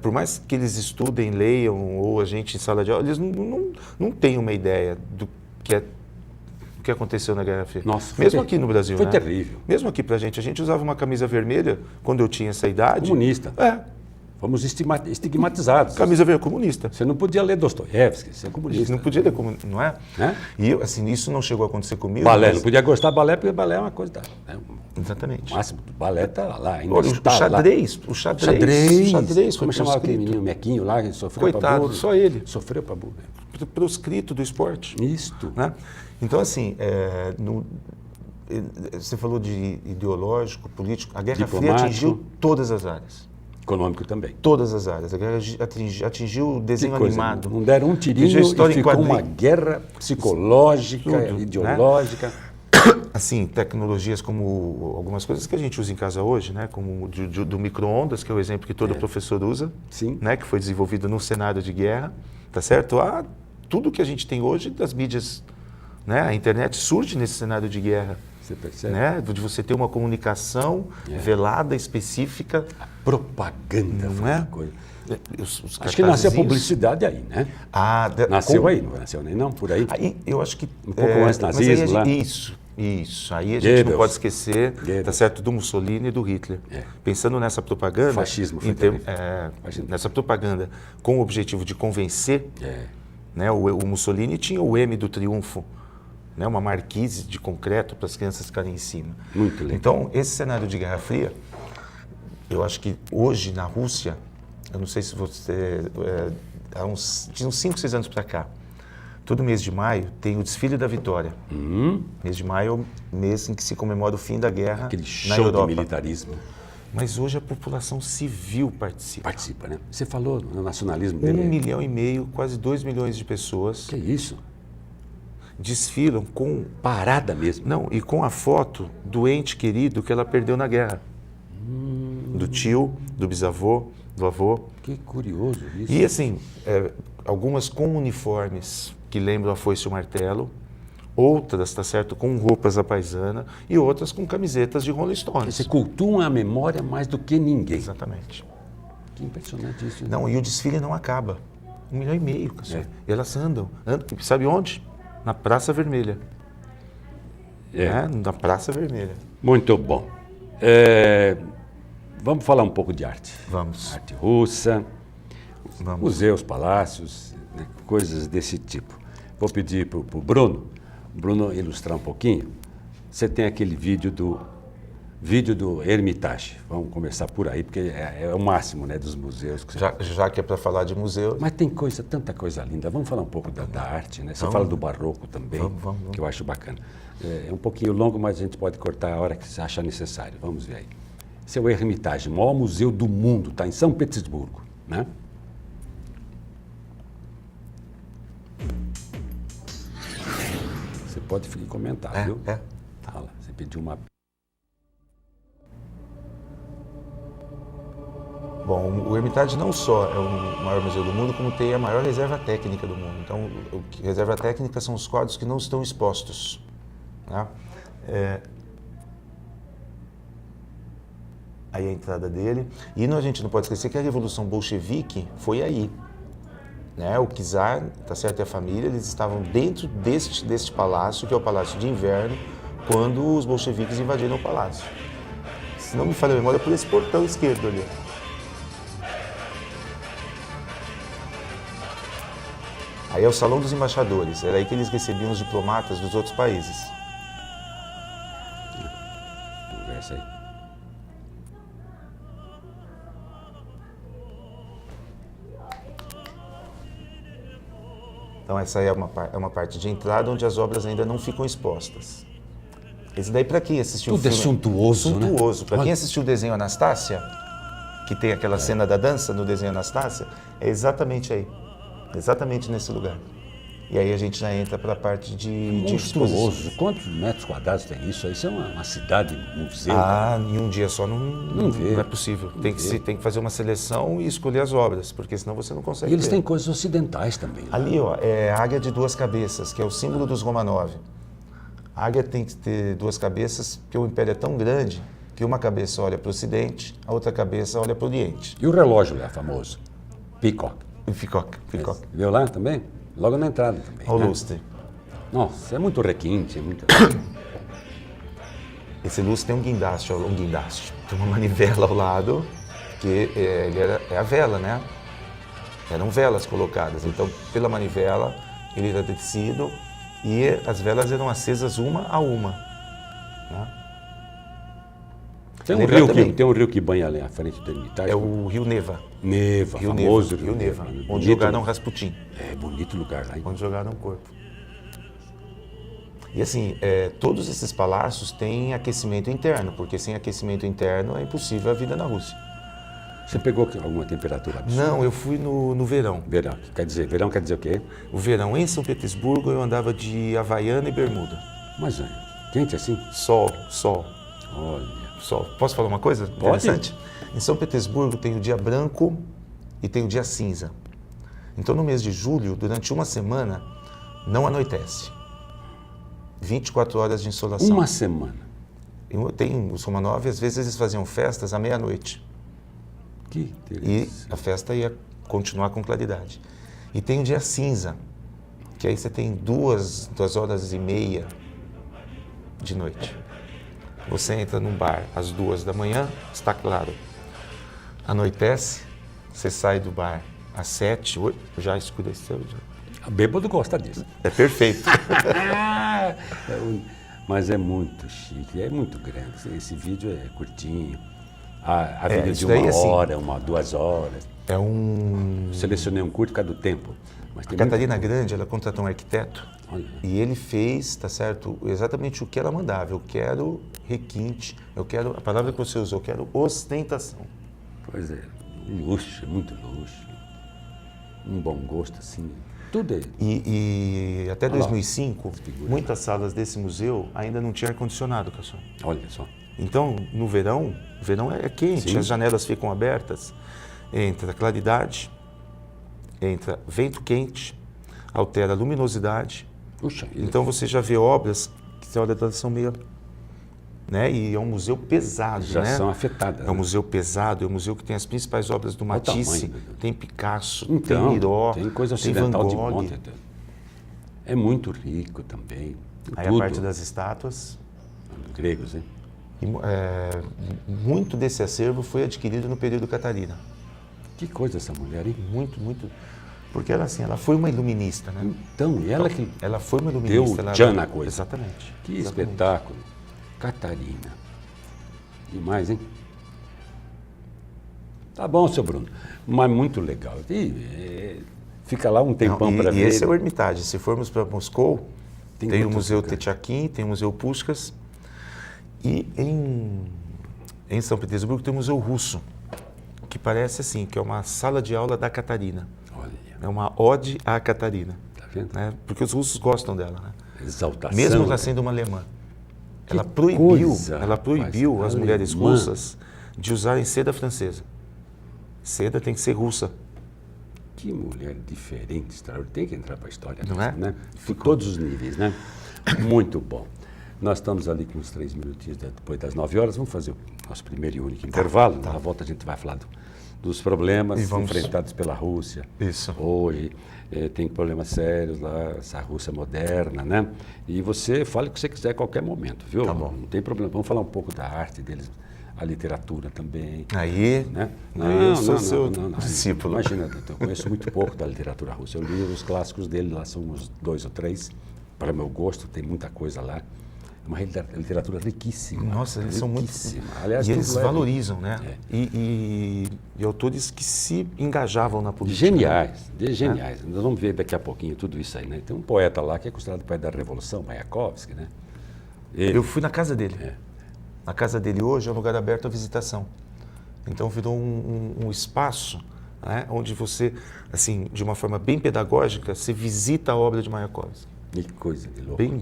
Speaker 2: Por mais que eles estudem, leiam, ou a gente em sala de aula, eles não têm uma ideia do que aconteceu na Guerra Fria.
Speaker 1: Nossa,
Speaker 2: mesmo aqui no Brasil,
Speaker 1: foi
Speaker 2: né?
Speaker 1: terrível.
Speaker 2: Mesmo aqui pra gente. A gente usava uma camisa vermelha quando eu tinha essa idade.
Speaker 1: Comunista. Fomos estigmatizados.
Speaker 2: Camisa vermelha comunista.
Speaker 1: Você não podia ler Dostoiévski, você é comunista.
Speaker 2: Não podia ler comunista, não é?
Speaker 1: Né?
Speaker 2: E eu, assim, isso não chegou a acontecer comigo.
Speaker 1: Balé,
Speaker 2: mas-
Speaker 1: não podia gostar de balé, porque balé é uma coisa. Né?
Speaker 2: Exatamente.
Speaker 1: O máximo do balé está lá, ainda
Speaker 2: Olha,
Speaker 1: está
Speaker 2: o xadrez,
Speaker 1: lá.
Speaker 2: o xadrez foi
Speaker 1: Como chamava aquele
Speaker 2: proscrito.
Speaker 1: menino Mequinho lá, que sofreu
Speaker 2: Coitado,
Speaker 1: para burro?
Speaker 2: só ele.
Speaker 1: Sofreu para burro.
Speaker 2: Proscrito do esporte.
Speaker 1: Isto.
Speaker 2: Né? Então, assim, você falou de ideológico, político. A Guerra Fria
Speaker 1: Diplomático.
Speaker 2: atingiu todas as áreas.
Speaker 1: Econômico também.
Speaker 2: Todas as áreas. A guerra atingiu o desenho
Speaker 1: Que coisa,
Speaker 2: animado.
Speaker 1: não deram um tirinho
Speaker 2: Atingiu a história
Speaker 1: e
Speaker 2: em
Speaker 1: ficou uma
Speaker 2: quadrinho.
Speaker 1: guerra psicológica,
Speaker 2: Tudo, né?
Speaker 1: ideológica.
Speaker 2: Assim, tecnologias como algumas coisas que a gente usa em casa hoje, né? Como do micro-ondas, que é o exemplo que todo professor usa,
Speaker 1: Sim.
Speaker 2: né? Que foi desenvolvido no cenário de guerra, tá certo? Tudo que a gente tem hoje das mídias, né? A internet surge nesse cenário de guerra.
Speaker 1: Você percebe?
Speaker 2: Né? De você ter uma comunicação velada, específica.
Speaker 1: Propaganda
Speaker 2: Não
Speaker 1: foi
Speaker 2: é?
Speaker 1: uma coisa.
Speaker 2: Os
Speaker 1: Acho que nasceu a
Speaker 2: cartazinhos.
Speaker 1: publicidade aí, né? Nasceu aí, não nasceu nem não, por aí.
Speaker 2: Aí, eu acho que...
Speaker 1: Um pouco antes
Speaker 2: mas aí
Speaker 1: nazismo lá.
Speaker 2: Isso. Aí a gente
Speaker 1: Goebbels.
Speaker 2: não pode esquecer,
Speaker 1: Goebbels.
Speaker 2: tá certo, do Mussolini e do Hitler. Pensando nessa propaganda...
Speaker 1: Fascismo foi terrível. Fascismo.
Speaker 2: Nessa propaganda com o objetivo de convencer, né, o Mussolini tinha o M do triunfo, né, uma marquise de concreto para as crianças ficarem em cima.
Speaker 1: Muito legal.
Speaker 2: Então, esse cenário de Guerra Fria, eu acho que hoje na Rússia, eu não sei se você... de uns 5, 6 anos para cá, todo mês de maio tem o desfile da Vitória. Mês de maio é o mês em que se comemora o fim da guerra
Speaker 1: Aquele
Speaker 2: na
Speaker 1: show
Speaker 2: Europa.
Speaker 1: de militarismo.
Speaker 2: Mas hoje a população civil participa.
Speaker 1: Participa, né? Você falou no nacionalismo
Speaker 2: 1,5
Speaker 1: dele.
Speaker 2: milhão, quase 2 milhões de pessoas
Speaker 1: Que isso?
Speaker 2: desfilam com...
Speaker 1: Parada mesmo.
Speaker 2: Não, e com a foto do ente querido que ela perdeu na guerra. Do tio, do bisavô, do avô.
Speaker 1: Que curioso isso.
Speaker 2: E assim, algumas com uniformes que lembram a foice e o martelo, outras, tá certo, com roupas à paisana e outras com camisetas de Rolling Stones.
Speaker 1: Você cultua a memória mais do que ninguém.
Speaker 2: Exatamente.
Speaker 1: Que impressionante isso. Né?
Speaker 2: Não, e o desfile não acaba. 1,5 milhão, cara. E elas andam. Sabe onde? Na Praça Vermelha. Na Praça Vermelha.
Speaker 1: Muito bom. Vamos falar um pouco de arte.
Speaker 2: Vamos.
Speaker 1: Arte russa,
Speaker 2: Vamos.
Speaker 1: museus, palácios, né, coisas desse tipo. Vou pedir para o Bruno ilustrar um pouquinho. Você tem aquele vídeo do Hermitage. Vamos começar por aí, porque é o máximo, né, dos museus. Que
Speaker 2: Já que é para falar de museu...
Speaker 1: Mas tem tanta coisa linda. Vamos falar um pouco da arte, né? Você fala do barroco também,
Speaker 2: Vamos.
Speaker 1: que eu acho bacana. É um pouquinho longo, mas a gente pode cortar a hora que você achar necessário. Vamos ver aí. Esse é o Hermitage, o maior museu do mundo, está em São Petersburgo, né? Você pode comentar, viu? Olha lá, você pediu uma...
Speaker 2: Bom, o Hermitage não só é o maior museu do mundo, como tem a maior reserva técnica do mundo. Então, reserva técnica são os quadros que não estão expostos. Né? Aí a entrada dele. E a gente não pode esquecer que a Revolução Bolchevique foi aí. Né? O czar, tá certo, e a família, eles estavam dentro deste palácio, que é o Palácio de Inverno, quando os bolcheviques invadiram o palácio. Se não me falha a memória, é por esse portão esquerdo ali. Aí é o Salão dos Embaixadores, era aí que eles recebiam os diplomatas dos outros países.
Speaker 1: Conversa aí.
Speaker 2: Então essa aí é uma parte de entrada onde as obras ainda não ficam expostas. Esse daí para quem assistiu
Speaker 1: Tudo
Speaker 2: o filme...
Speaker 1: é suntuoso, né?
Speaker 2: Suntuoso. Para quem assistiu o desenho Anastácia, que tem aquela cena da dança no desenho Anastácia, é exatamente aí. Exatamente nesse lugar. E aí a gente já entra para a parte de
Speaker 1: monstruoso. Quantos metros quadrados tem isso? Isso é uma cidade, um museu.
Speaker 2: Em um dia só não é possível. Tem que fazer uma seleção e escolher as obras, porque senão você não consegue.
Speaker 1: E eles têm coisas ocidentais também. Né?
Speaker 2: Ali, ó, é a águia de duas cabeças, que é o símbolo dos Romanov. A águia tem que ter duas cabeças, porque o império é tão grande que uma cabeça olha para o ocidente, a outra cabeça olha para o oriente.
Speaker 1: E o relógio lá, famoso? Peacock.
Speaker 2: Peacock.
Speaker 1: Viu lá também? Logo na entrada também.
Speaker 2: Olha o lustre.
Speaker 1: Nossa, é muito requinte. É muito...
Speaker 2: Esse lustre tem um guindaste. Tem uma manivela ao lado, que ele é a vela, né? Eram velas colocadas. Então, pela manivela, ele era descido e as velas eram acesas uma a uma. Né?
Speaker 1: Tem um rio que banha ali à frente do Hermitage.
Speaker 2: É o Rio Neva.
Speaker 1: Famoso
Speaker 2: Rio Neva.
Speaker 1: Bonito,
Speaker 2: onde jogaram Rasputin.
Speaker 1: É, bonito lugar lá.
Speaker 2: Onde jogaram o corpo. E assim, todos esses palácios têm aquecimento interno, porque sem aquecimento interno é impossível a vida na Rússia.
Speaker 1: Você pegou alguma temperatura absurda?
Speaker 2: Não, eu fui no verão.
Speaker 1: Verão quer dizer o quê?
Speaker 2: O verão em São Petersburgo eu andava de Havaiana e bermuda.
Speaker 1: Mas quente assim?
Speaker 2: Sol.
Speaker 1: Olha.
Speaker 2: Sol. Posso falar uma coisa interessante? Em São Petersburgo tem o dia branco e tem o dia cinza. Então no mês de julho, durante uma semana, não anoitece. 24 horas de insolação.
Speaker 1: Uma semana?
Speaker 2: Tem os Romanov, às vezes eles faziam festas à meia-noite.
Speaker 1: Que interessante.
Speaker 2: E a festa ia continuar com claridade. E tem o dia cinza, que aí você tem 2 horas e meia de noite. Você entra num bar às 2 da manhã, está claro. Anoitece, você sai do bar às 7, 8, já escureceu.
Speaker 1: A bêbado gosta disso.
Speaker 2: É perfeito.
Speaker 1: Mas é muito chique, é muito grande. Esse vídeo é curtinho. a vida de uma hora, 2 horas. Selecionei um curto por causa do tempo. Mas
Speaker 2: a Catarina Grande, ela contratou um arquiteto.
Speaker 1: Olha.
Speaker 2: E ele fez, tá certo, exatamente o que ela mandava. Eu quero requinte, eu quero, a palavra que você usou, eu quero ostentação.
Speaker 1: Pois é, luxo, muito luxo. Um bom gosto, assim, tudo é.
Speaker 2: E até 2005, muitas salas desse museu ainda não tinham ar-condicionado, Cassio.
Speaker 1: Olha só.
Speaker 2: Então, no verão, o verão é quente, as janelas ficam abertas, entra claridade, entra vento quente, altera a luminosidade.
Speaker 1: Puxa,
Speaker 2: então você já vê obras que você olha, são meio... Né? E é um museu pesado,
Speaker 1: já
Speaker 2: né?
Speaker 1: são afetadas.
Speaker 2: É um museu pesado, é um museu que tem as principais obras do Matisse, tem Picasso,
Speaker 1: então,
Speaker 2: tem Miró,
Speaker 1: tem coisa ocidental de monte. É muito rico também.
Speaker 2: Aí
Speaker 1: tudo.
Speaker 2: A parte das estátuas.
Speaker 1: Gregos, hein?
Speaker 2: Muito desse acervo foi adquirido no período Catarina.
Speaker 1: Que coisa essa mulher, hein?
Speaker 2: Muito, muito. Porque ela, assim, ela foi uma iluminista, né?
Speaker 1: Então, e ela que
Speaker 2: ela foi uma iluminista.
Speaker 1: Deu tchan na coisa.
Speaker 2: Exatamente.
Speaker 1: Que espetáculo. Catarina. Demais, hein? Tá bom, seu Bruno. Mas muito legal. Fica lá um tempão para ver.
Speaker 2: E esse é o Hermitage. Se formos para Moscou, tem o Museu Tetchakin, tem o Museu Puskás. E em São Petersburgo tem o Museu Russo, que parece assim, que é uma sala de aula da Catarina.
Speaker 1: Olha.
Speaker 2: É uma ode à Catarina.
Speaker 1: Tá vendo?
Speaker 2: Né? Porque os russos gostam dela, né?
Speaker 1: Exaltação.
Speaker 2: Mesmo ela sendo uma alemã. Ela proibiu as mulheres russas de usarem seda francesa. Seda tem que ser russa.
Speaker 1: Que mulher diferente, extraordinária. Tem que entrar para a história.
Speaker 2: Não
Speaker 1: mesmo,
Speaker 2: é?
Speaker 1: Né? Por todos os níveis, né? Muito bom. Nós estamos ali com uns 3 minutinhos depois das 9 horas. Vamos fazer o nosso primeiro e único intervalo. Na volta a gente vai falar dos problemas enfrentados pela Rússia.
Speaker 2: Isso.
Speaker 1: Hoje tem problemas sérios lá, essa Rússia moderna, né? E você fala o que você quiser a qualquer momento, viu?
Speaker 2: Tá bom.
Speaker 1: Não tem problema. Vamos falar um pouco da arte deles, a literatura também.
Speaker 2: Aí,
Speaker 1: né?
Speaker 2: Eu sou seu discípulo.
Speaker 1: Imagina, eu conheço muito pouco da literatura russa. Eu li os clássicos dele, lá são uns 2 ou 3. Para meu gosto, tem muita coisa lá. É uma literatura riquíssima.
Speaker 2: Nossa, eles são muito...
Speaker 1: Aliás,
Speaker 2: e eles valorizam, né? E autores que se engajavam na política.
Speaker 1: Geniais, geniais. Nós vamos ver daqui a pouquinho tudo isso aí, né? Tem um poeta lá que é considerado poeta da Revolução, Mayakovsky, né?
Speaker 2: Eu fui na casa dele. A casa dele hoje é um lugar aberto à visitação. Então virou um espaço, né, onde você, assim, de uma forma bem pedagógica, você visita a obra de Mayakovsky.
Speaker 1: Que coisa de louco.
Speaker 2: Bem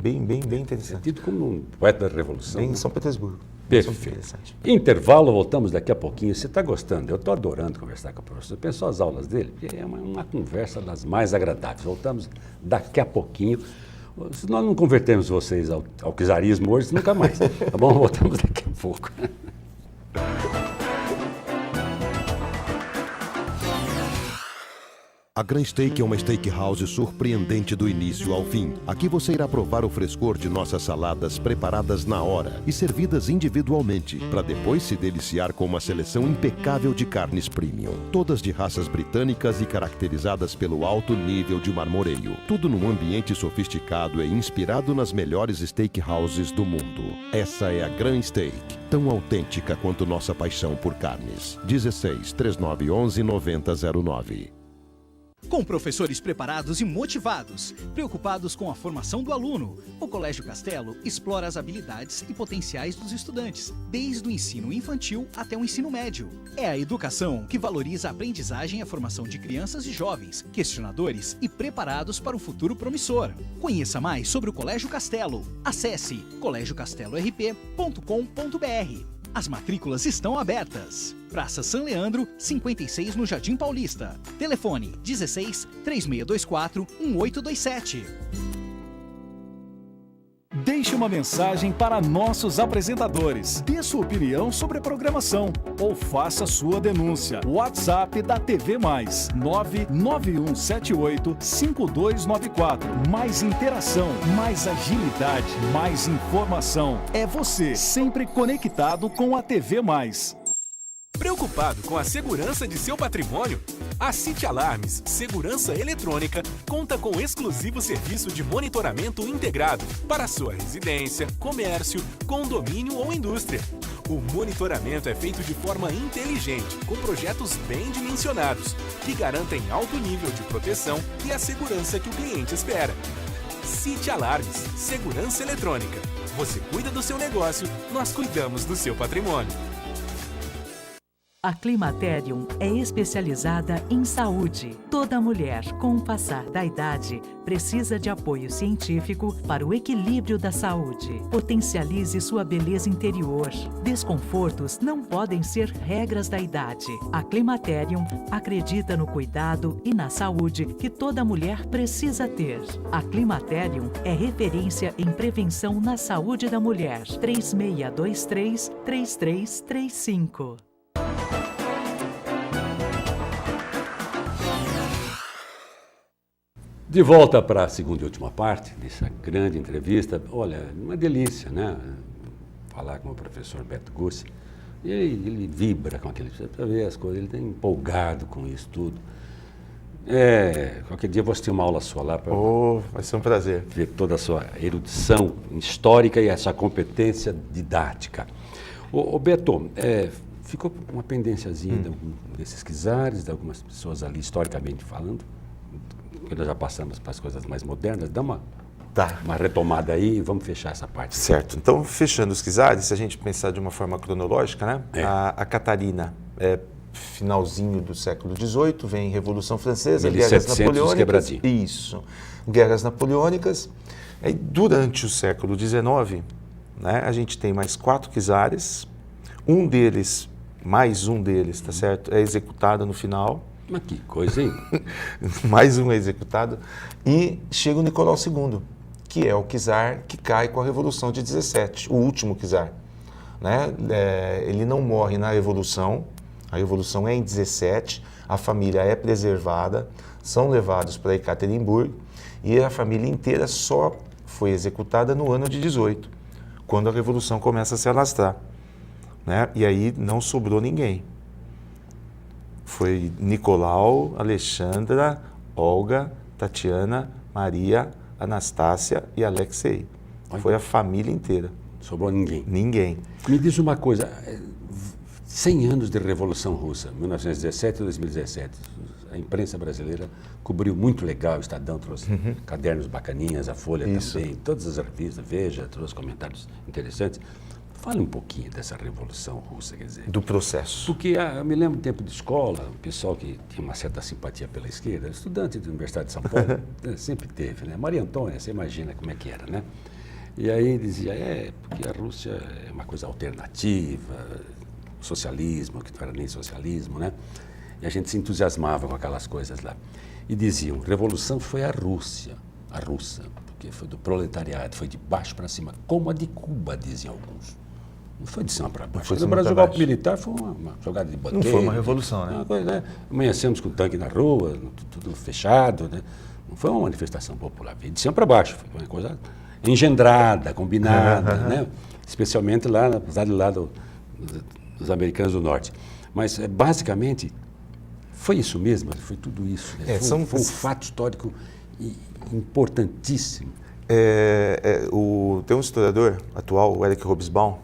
Speaker 2: interessante.
Speaker 1: É tido como um poeta da Revolução.
Speaker 2: Em São Petersburgo.
Speaker 1: Perfeito. Intervalo, voltamos daqui a pouquinho. Você está gostando? Eu estou adorando conversar com o professor. Pensou as aulas dele? É uma conversa das mais agradáveis. Voltamos daqui a pouquinho. Se nós não convertemos vocês ao czarismo hoje, nunca mais. Tá bom? Voltamos daqui a pouco.
Speaker 3: A Gran Steak é uma steakhouse surpreendente do início ao fim. Aqui você irá provar o frescor de nossas saladas preparadas na hora e servidas individualmente, para depois se deliciar com uma seleção impecável de carnes premium. Todas de raças britânicas e caracterizadas pelo alto nível de marmoreio. Tudo num ambiente sofisticado e inspirado nas melhores steakhouses do mundo. Essa é a Gran Steak, tão autêntica quanto nossa paixão por carnes. 16 3911 9009.
Speaker 4: Com professores preparados e motivados, preocupados com a formação do aluno, o Colégio Castelo explora as habilidades e potenciais dos estudantes, desde o ensino infantil até o ensino médio. É a educação que valoriza a aprendizagem e a formação de crianças e jovens, questionadores e preparados para um futuro promissor. Conheça mais sobre o Colégio Castelo. Acesse colegiocastelorp.com.br. As matrículas estão abertas. Praça São Leandro, 56 no Jardim Paulista. Telefone 16 3624 1827. Deixe uma mensagem para nossos apresentadores. Dê sua opinião sobre a programação ou faça sua denúncia. WhatsApp da TV Mais 991785294. Mais interação, mais agilidade, mais informação. É você sempre conectado com a TV Mais.
Speaker 5: Preocupado com a segurança de seu patrimônio? A City Alarmes Segurança Eletrônica conta com exclusivo serviço de monitoramento integrado para sua residência, comércio, condomínio ou indústria. O monitoramento é feito de forma inteligente, com projetos bem dimensionados, que garantem alto nível de proteção e a segurança que o cliente espera. City Alarmes, segurança eletrônica. Você cuida do seu negócio, nós cuidamos do seu patrimônio.
Speaker 6: A Climaterium é especializada em saúde. Toda mulher, com o passar da idade, precisa de apoio científico para o equilíbrio da saúde. Potencialize sua beleza interior. Desconfortos não podem ser regras da idade. A Climaterium acredita no cuidado e na saúde que toda mulher precisa ter. A Climaterium é referência em prevenção na saúde da mulher. 3623-3335.
Speaker 1: De volta para a segunda e última parte dessa grande entrevista. Olha, uma delícia, né? Falar com o professor Beto Gussi. Ele vibra com aquele... Você precisa ver as coisas, ele está empolgado com isso tudo. Qualquer dia eu vou assistir uma aula sua lá para
Speaker 2: vai ser um prazer
Speaker 1: ver toda a sua erudição histórica e essa competência didática. Ô Beto, ficou uma pendênciazinha desses czares, de algumas pessoas ali, historicamente falando, que nós já passamos para as coisas mais modernas. Dá uma retomada aí e vamos fechar essa parte.
Speaker 2: Certo. Então, fechando os czares, se a gente pensar de uma forma cronológica, né? A Catarina é finalzinho do século XVIII, vem Revolução Francesa, guerras napoleônicas.
Speaker 1: Quebradinho.
Speaker 2: Isso. Guerras napoleônicas. Aí, durante o século XIX, né, a gente tem mais 4 czares. Mais um deles, tá certo? É executado no final.
Speaker 1: Mas que coisa, hein?
Speaker 2: Mais um é executado. E chega o Nicolau II, que é o czar que cai com a Revolução de 17, o último czar. Né? Ele não morre na Revolução, a Revolução é em 17, a família é preservada, são levados para Ekaterimburgo e a família inteira só foi executada no ano de 18, quando a Revolução começa a se alastrar. Né? E aí não sobrou ninguém. Foi Nicolau, Alexandra, Olga, Tatiana, Maria, Anastácia e Alexei. Foi a família inteira.
Speaker 1: Sobrou ninguém.
Speaker 2: Ninguém.
Speaker 1: Me diz uma coisa, 100 anos de Revolução Russa, 1917 e 2017. A imprensa brasileira cobriu muito legal, o Estadão trouxe cadernos bacaninhas, a Folha também, todas as revistas, Veja, trouxe comentários interessantes. Fale um pouquinho dessa Revolução Russa, quer dizer.
Speaker 2: Do processo.
Speaker 1: Porque eu me lembro do tempo de escola, o pessoal que tinha uma certa simpatia pela esquerda, estudante da Universidade de São Paulo, sempre teve, né? Maria Antônia, você imagina como é que era, né? E aí dizia, porque a Rússia é uma coisa alternativa, socialismo, que não era nem socialismo, né? E a gente se entusiasmava com aquelas coisas lá. E diziam, revolução foi a russa, porque foi do proletariado, foi de baixo para cima, como a de Cuba, diziam alguns. Não foi de cima para baixo. No Brasil, o golpe militar foi uma jogada de banquete.
Speaker 2: Não foi uma revolução, né?
Speaker 1: Né? Amanhecemos com o tanque na rua, tudo fechado, né? Não foi uma manifestação popular, veio de cima para baixo, foi uma coisa engendrada, combinada, né? Especialmente lá, apesar de lá dos americanos do norte. Mas, basicamente, foi isso mesmo, foi tudo isso. Né? Foi um fato histórico importantíssimo.
Speaker 2: Tem um historiador atual, o Eric Hobsbawm,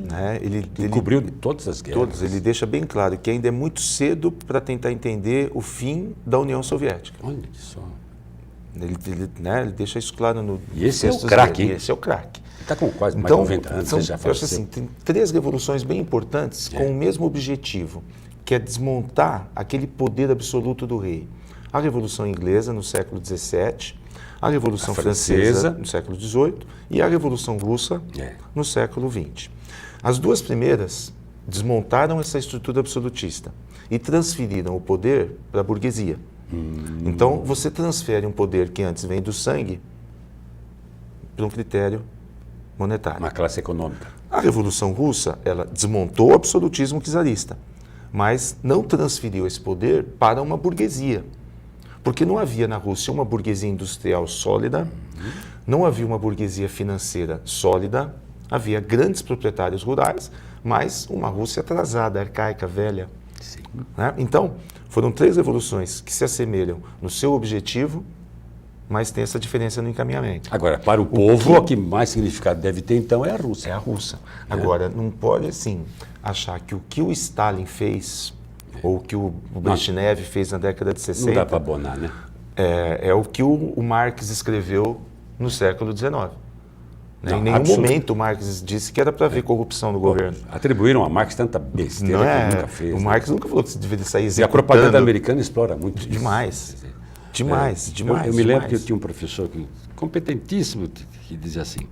Speaker 2: né? Ele
Speaker 1: cobriu todas as guerras.
Speaker 2: Todas. Ele deixa bem claro que ainda é muito cedo para tentar entender o fim da União Soviética.
Speaker 1: Olha só.
Speaker 2: Ele deixa isso claro no
Speaker 1: E esse é o craque, hein?
Speaker 2: Esse é o craque.
Speaker 1: Está com quase mais de 90 anos, você já
Speaker 2: eu acho assim, tem 3 revoluções bem importantes com o mesmo objetivo, que é desmontar aquele poder absoluto do rei. A Revolução Inglesa, no século XVII, a Revolução Francesa, no século XVIII, e a Revolução Russa, no século XX. As 2 primeiras desmontaram essa estrutura absolutista e transferiram o poder para a burguesia. Então, você transfere um poder que antes vem do sangue para um critério monetário.
Speaker 1: Uma classe econômica.
Speaker 2: A Revolução Russa, ela desmontou o absolutismo czarista, mas não transferiu esse poder para uma burguesia. Porque não havia na Rússia uma burguesia industrial sólida, não havia uma burguesia financeira sólida, havia grandes proprietários rurais, mas uma Rússia atrasada, arcaica, velha. Né? Então, foram 3 revoluções que se assemelham no seu objetivo, mas tem essa diferença no encaminhamento.
Speaker 1: Agora, para o povo, o que mais significado deve ter, então, é a Rússia.
Speaker 2: É a Rússia. Agora, não pode, assim, achar que o que o Stalin fez, ou o que o Brezhnev fez na década de 60...
Speaker 1: Não dá para abonar, né?
Speaker 2: É o que o Marx escreveu no século XIX.
Speaker 1: Não,
Speaker 2: em nenhum momento o Marx disse que era para haver corrupção no governo.
Speaker 1: Atribuíram a Marx tanta besteira
Speaker 2: Não
Speaker 1: que
Speaker 2: é,
Speaker 1: ele nunca fez.
Speaker 2: o Marx nunca falou que você deveria sair
Speaker 1: E a
Speaker 2: executando.
Speaker 1: propaganda americana explora muito isso.
Speaker 2: Demais.
Speaker 1: Quer dizer,
Speaker 2: Demais.
Speaker 1: Eu me lembro que eu tinha um professor competentíssimo que dizia assim,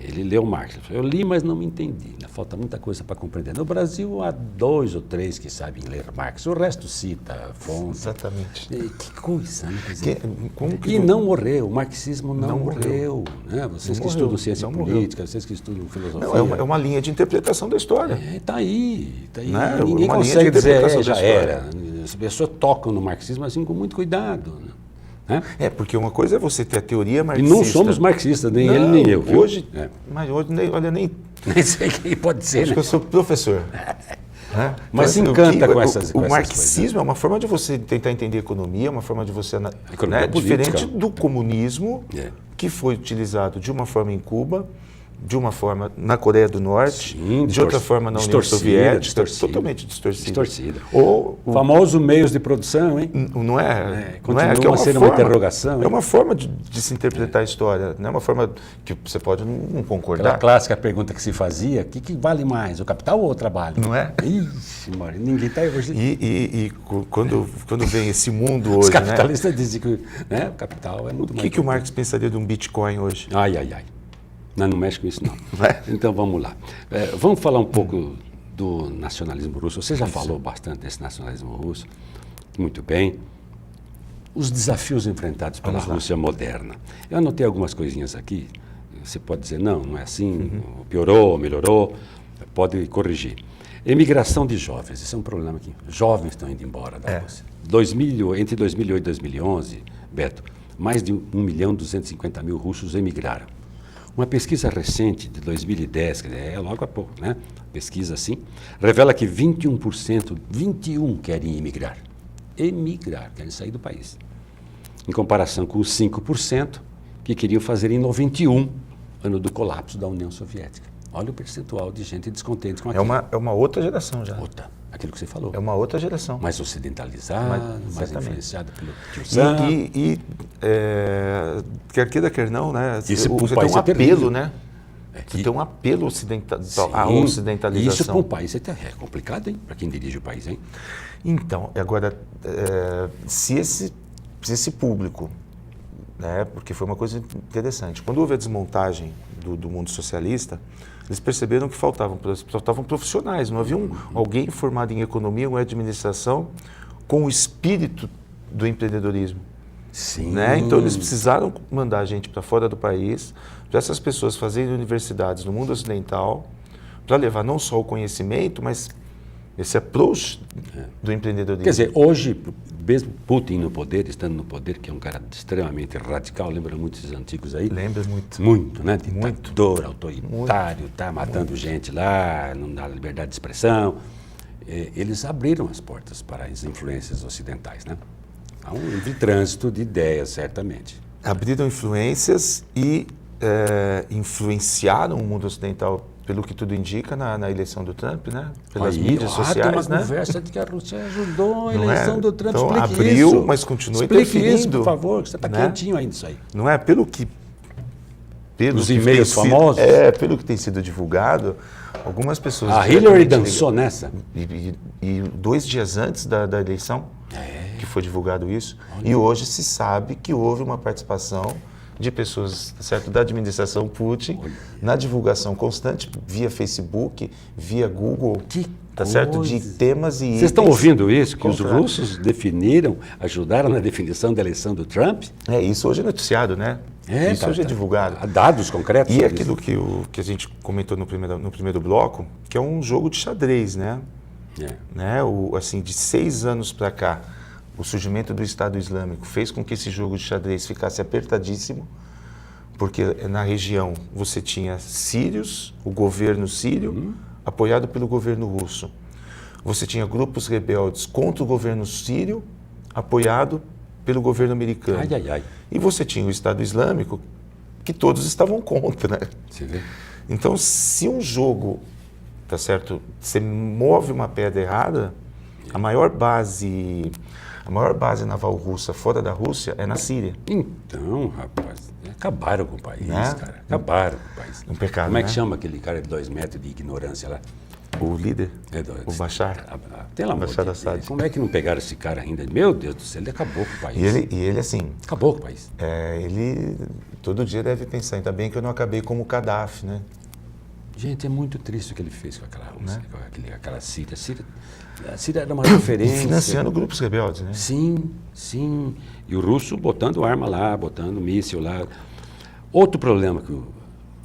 Speaker 1: ele leu Marx, ele falou, eu li, mas não me entendi, né? Falta muita coisa para compreender. No Brasil há 2 ou 3 que sabem ler Marx, o resto cita fonte.
Speaker 2: Exatamente.
Speaker 1: Que coisa, né? Quer dizer,
Speaker 2: Que
Speaker 1: e não morreu, o marxismo não morreu. Né? Vocês
Speaker 2: Não
Speaker 1: que
Speaker 2: morreu,
Speaker 1: estudam ciência
Speaker 2: não
Speaker 1: política, vocês que estudam filosofia.
Speaker 2: Não, é uma linha de interpretação da história.
Speaker 1: Está aí, está aí.
Speaker 2: Né?
Speaker 1: Ninguém
Speaker 2: Uma linha
Speaker 1: consegue
Speaker 2: de
Speaker 1: dizer,
Speaker 2: interpretação
Speaker 1: já
Speaker 2: da história.
Speaker 1: era. As pessoas tocam no marxismo assim com muito cuidado. Né?
Speaker 2: Porque uma coisa é você ter a teoria
Speaker 1: E
Speaker 2: marxista.
Speaker 1: não somos marxistas, nem
Speaker 2: Não,
Speaker 1: ele nem eu. Viu?
Speaker 2: Hoje, mas hoje, olha, nem
Speaker 1: Nem sei quem pode ser,
Speaker 2: acho
Speaker 1: né?
Speaker 2: que eu sou professor. Né?
Speaker 1: Mas se
Speaker 2: Então,
Speaker 1: encanta
Speaker 2: o que-
Speaker 1: com essas
Speaker 2: O
Speaker 1: coisas,
Speaker 2: marxismo é uma forma de você tentar entender a economia, é uma forma de você...
Speaker 1: Economia política.
Speaker 2: Diferente do comunismo,
Speaker 1: É.
Speaker 2: que foi utilizado de uma forma em Cuba, de uma forma na Coreia do Norte,
Speaker 1: Sim,
Speaker 2: de outra forma na União
Speaker 1: distorcida,
Speaker 2: Soviética,
Speaker 1: distorcida.
Speaker 2: totalmente distorcida.
Speaker 1: Distorcida.
Speaker 2: Ou
Speaker 1: O famoso meios de produção, hein?
Speaker 2: não é,
Speaker 1: continua
Speaker 2: que é
Speaker 1: a ser uma interrogação,
Speaker 2: É
Speaker 1: hein?
Speaker 2: uma forma de se interpretar a história, não é uma forma que você pode não
Speaker 1: Aquela
Speaker 2: concordar.
Speaker 1: clássica pergunta que se fazia, o que vale mais, o capital ou o trabalho?
Speaker 2: Não é?
Speaker 1: Ixi, Maria, ninguém está hoje.
Speaker 2: Quando vem esse mundo
Speaker 1: Os
Speaker 2: hoje, né?
Speaker 1: capitalistas dizem que o capital é muito
Speaker 2: O
Speaker 1: mais
Speaker 2: que o Marx pensaria de um Bitcoin hoje?
Speaker 1: Ai, ai, ai. Não mexe com isso, não.
Speaker 2: É.
Speaker 1: Então, vamos lá. Vamos falar um pouco do nacionalismo russo. Você já falou bastante desse nacionalismo russo. Muito bem. Os desafios enfrentados pela Rússia moderna. Eu anotei algumas coisinhas aqui. Você pode dizer, não é assim, piorou, melhorou. Pode corrigir. Emigração de jovens. Esse é um problema aqui. Jovens estão indo embora da Rússia. Entre 2008 e 2011, Beto, mais de 1.250.000 russos emigraram. Uma pesquisa recente de 2010, quer dizer, logo há pouco, né? Pesquisa assim, revela que 21% querem emigrar. Emigrar, querem sair do país. Em comparação com os 5% que queriam fazer em 91, ano do colapso da União Soviética. Olha o percentual de gente descontente com aquilo.
Speaker 2: É uma outra geração já.
Speaker 1: Outra, aquilo que você falou.
Speaker 2: É uma outra geração.
Speaker 1: Mais ocidentalizada, mais
Speaker 2: exatamente.
Speaker 1: influenciada pelo tiozão.
Speaker 2: Quer queira, quer não, né?
Speaker 1: Isso para um
Speaker 2: você tem
Speaker 1: país
Speaker 2: um
Speaker 1: é terrível.
Speaker 2: apelo, né? Você tem um apelo ocidental, à
Speaker 1: Sim,
Speaker 2: ocidentalização.
Speaker 1: Isso para um país é complicado, hein? Para quem dirige o país, hein?
Speaker 2: Então, agora, se esse público, né, porque foi uma coisa interessante, quando houve a desmontagem do mundo socialista, eles perceberam que faltavam profissionais, não havia alguém formado em economia ou administração com o espírito do empreendedorismo.
Speaker 1: Sim.
Speaker 2: Né? Então, eles precisaram mandar gente para fora do país, para essas pessoas fazerem universidades no mundo ocidental, para levar não só o conhecimento, mas esse approach do empreendedorismo.
Speaker 1: Quer dizer, hoje, mesmo Putin no poder, estando no poder, que é um cara extremamente radical, lembra muitos antigos aí?
Speaker 2: Lembra muito.
Speaker 1: Muito, né? Ditador, autoritário, tá matando gente lá, não dá liberdade de expressão. Eles abriram as portas para as influências ocidentais, né? Há um livre trânsito de ideias, certamente.
Speaker 2: Abriram influências e influenciaram o mundo ocidental, pelo que tudo indica, na eleição do Trump, né? Pelas mídias sociais,
Speaker 1: tem uma
Speaker 2: né?
Speaker 1: conversa de que a Rússia ajudou a
Speaker 2: Não
Speaker 1: eleição
Speaker 2: é?
Speaker 1: do Trump.
Speaker 2: Então,
Speaker 1: Explique
Speaker 2: abriu,
Speaker 1: isso.
Speaker 2: mas continua
Speaker 1: Explique
Speaker 2: interferindo.
Speaker 1: isso, por favor, que você está
Speaker 2: Né?
Speaker 1: quentinho ainda isso aí.
Speaker 2: Não é? Pelo que
Speaker 1: Os e-mails famosos?
Speaker 2: Pelo que tem sido divulgado, algumas pessoas...
Speaker 1: A Hillary dançou nessa.
Speaker 2: E 2 dias antes da eleição, que foi divulgado isso, e hoje se sabe que houve uma participação de pessoas, certo, da administração Putin, na divulgação constante, via Facebook, via Google, certo, de temas e
Speaker 1: Vocês estão
Speaker 2: itens
Speaker 1: ouvindo isso? Que os
Speaker 2: contratos.
Speaker 1: russos definiram, ajudaram na definição da eleição do Trump?
Speaker 2: Isso hoje é noticiado, né? Isso hoje é divulgado.
Speaker 1: Há dados concretos
Speaker 2: E
Speaker 1: sobre
Speaker 2: aquilo que a gente comentou no primeiro bloco, que é um jogo de xadrez, né?
Speaker 1: isso.
Speaker 2: Né? Assim, de 6 anos para cá, o surgimento do Estado Islâmico fez com que esse jogo de xadrez ficasse apertadíssimo, porque na região você tinha sírios, o governo sírio, apoiado pelo governo russo. Você tinha grupos rebeldes contra o governo sírio, apoiado pelo governo americano.
Speaker 1: Ai, ai, ai.
Speaker 2: E você tinha o Estado Islâmico, que todos estavam contra.
Speaker 1: Você vê?
Speaker 2: Então, se um jogo, tá certo, você move uma pedra errada, a maior base naval russa fora da Rússia é na Síria.
Speaker 1: Então, rapaz, acabaram com o país,
Speaker 2: Né?
Speaker 1: cara. Acabaram com o país.
Speaker 2: Um pecado,
Speaker 1: Como é que
Speaker 2: né?
Speaker 1: chama aquele cara de 2 metros de ignorância lá?
Speaker 2: O líder,
Speaker 1: É
Speaker 2: o Bashar.
Speaker 1: Pelo amor
Speaker 2: Bashar
Speaker 1: de
Speaker 2: Assad.
Speaker 1: Deus. Como é que não pegaram esse cara ainda? Meu Deus do céu, ele acabou com o país.
Speaker 2: E ele assim,
Speaker 1: Acabou com o país.
Speaker 2: ele todo dia deve pensar, ainda bem que eu não acabei como o Gaddafi, né?
Speaker 1: Gente, é muito triste o que ele fez com aquela Rússia,
Speaker 2: Né?
Speaker 1: com aquela Síria. A Síria era uma referência.
Speaker 2: E financiando grupos rebeldes, né?
Speaker 1: Sim, sim. E o russo botando arma lá, botando míssil lá. Outro problema que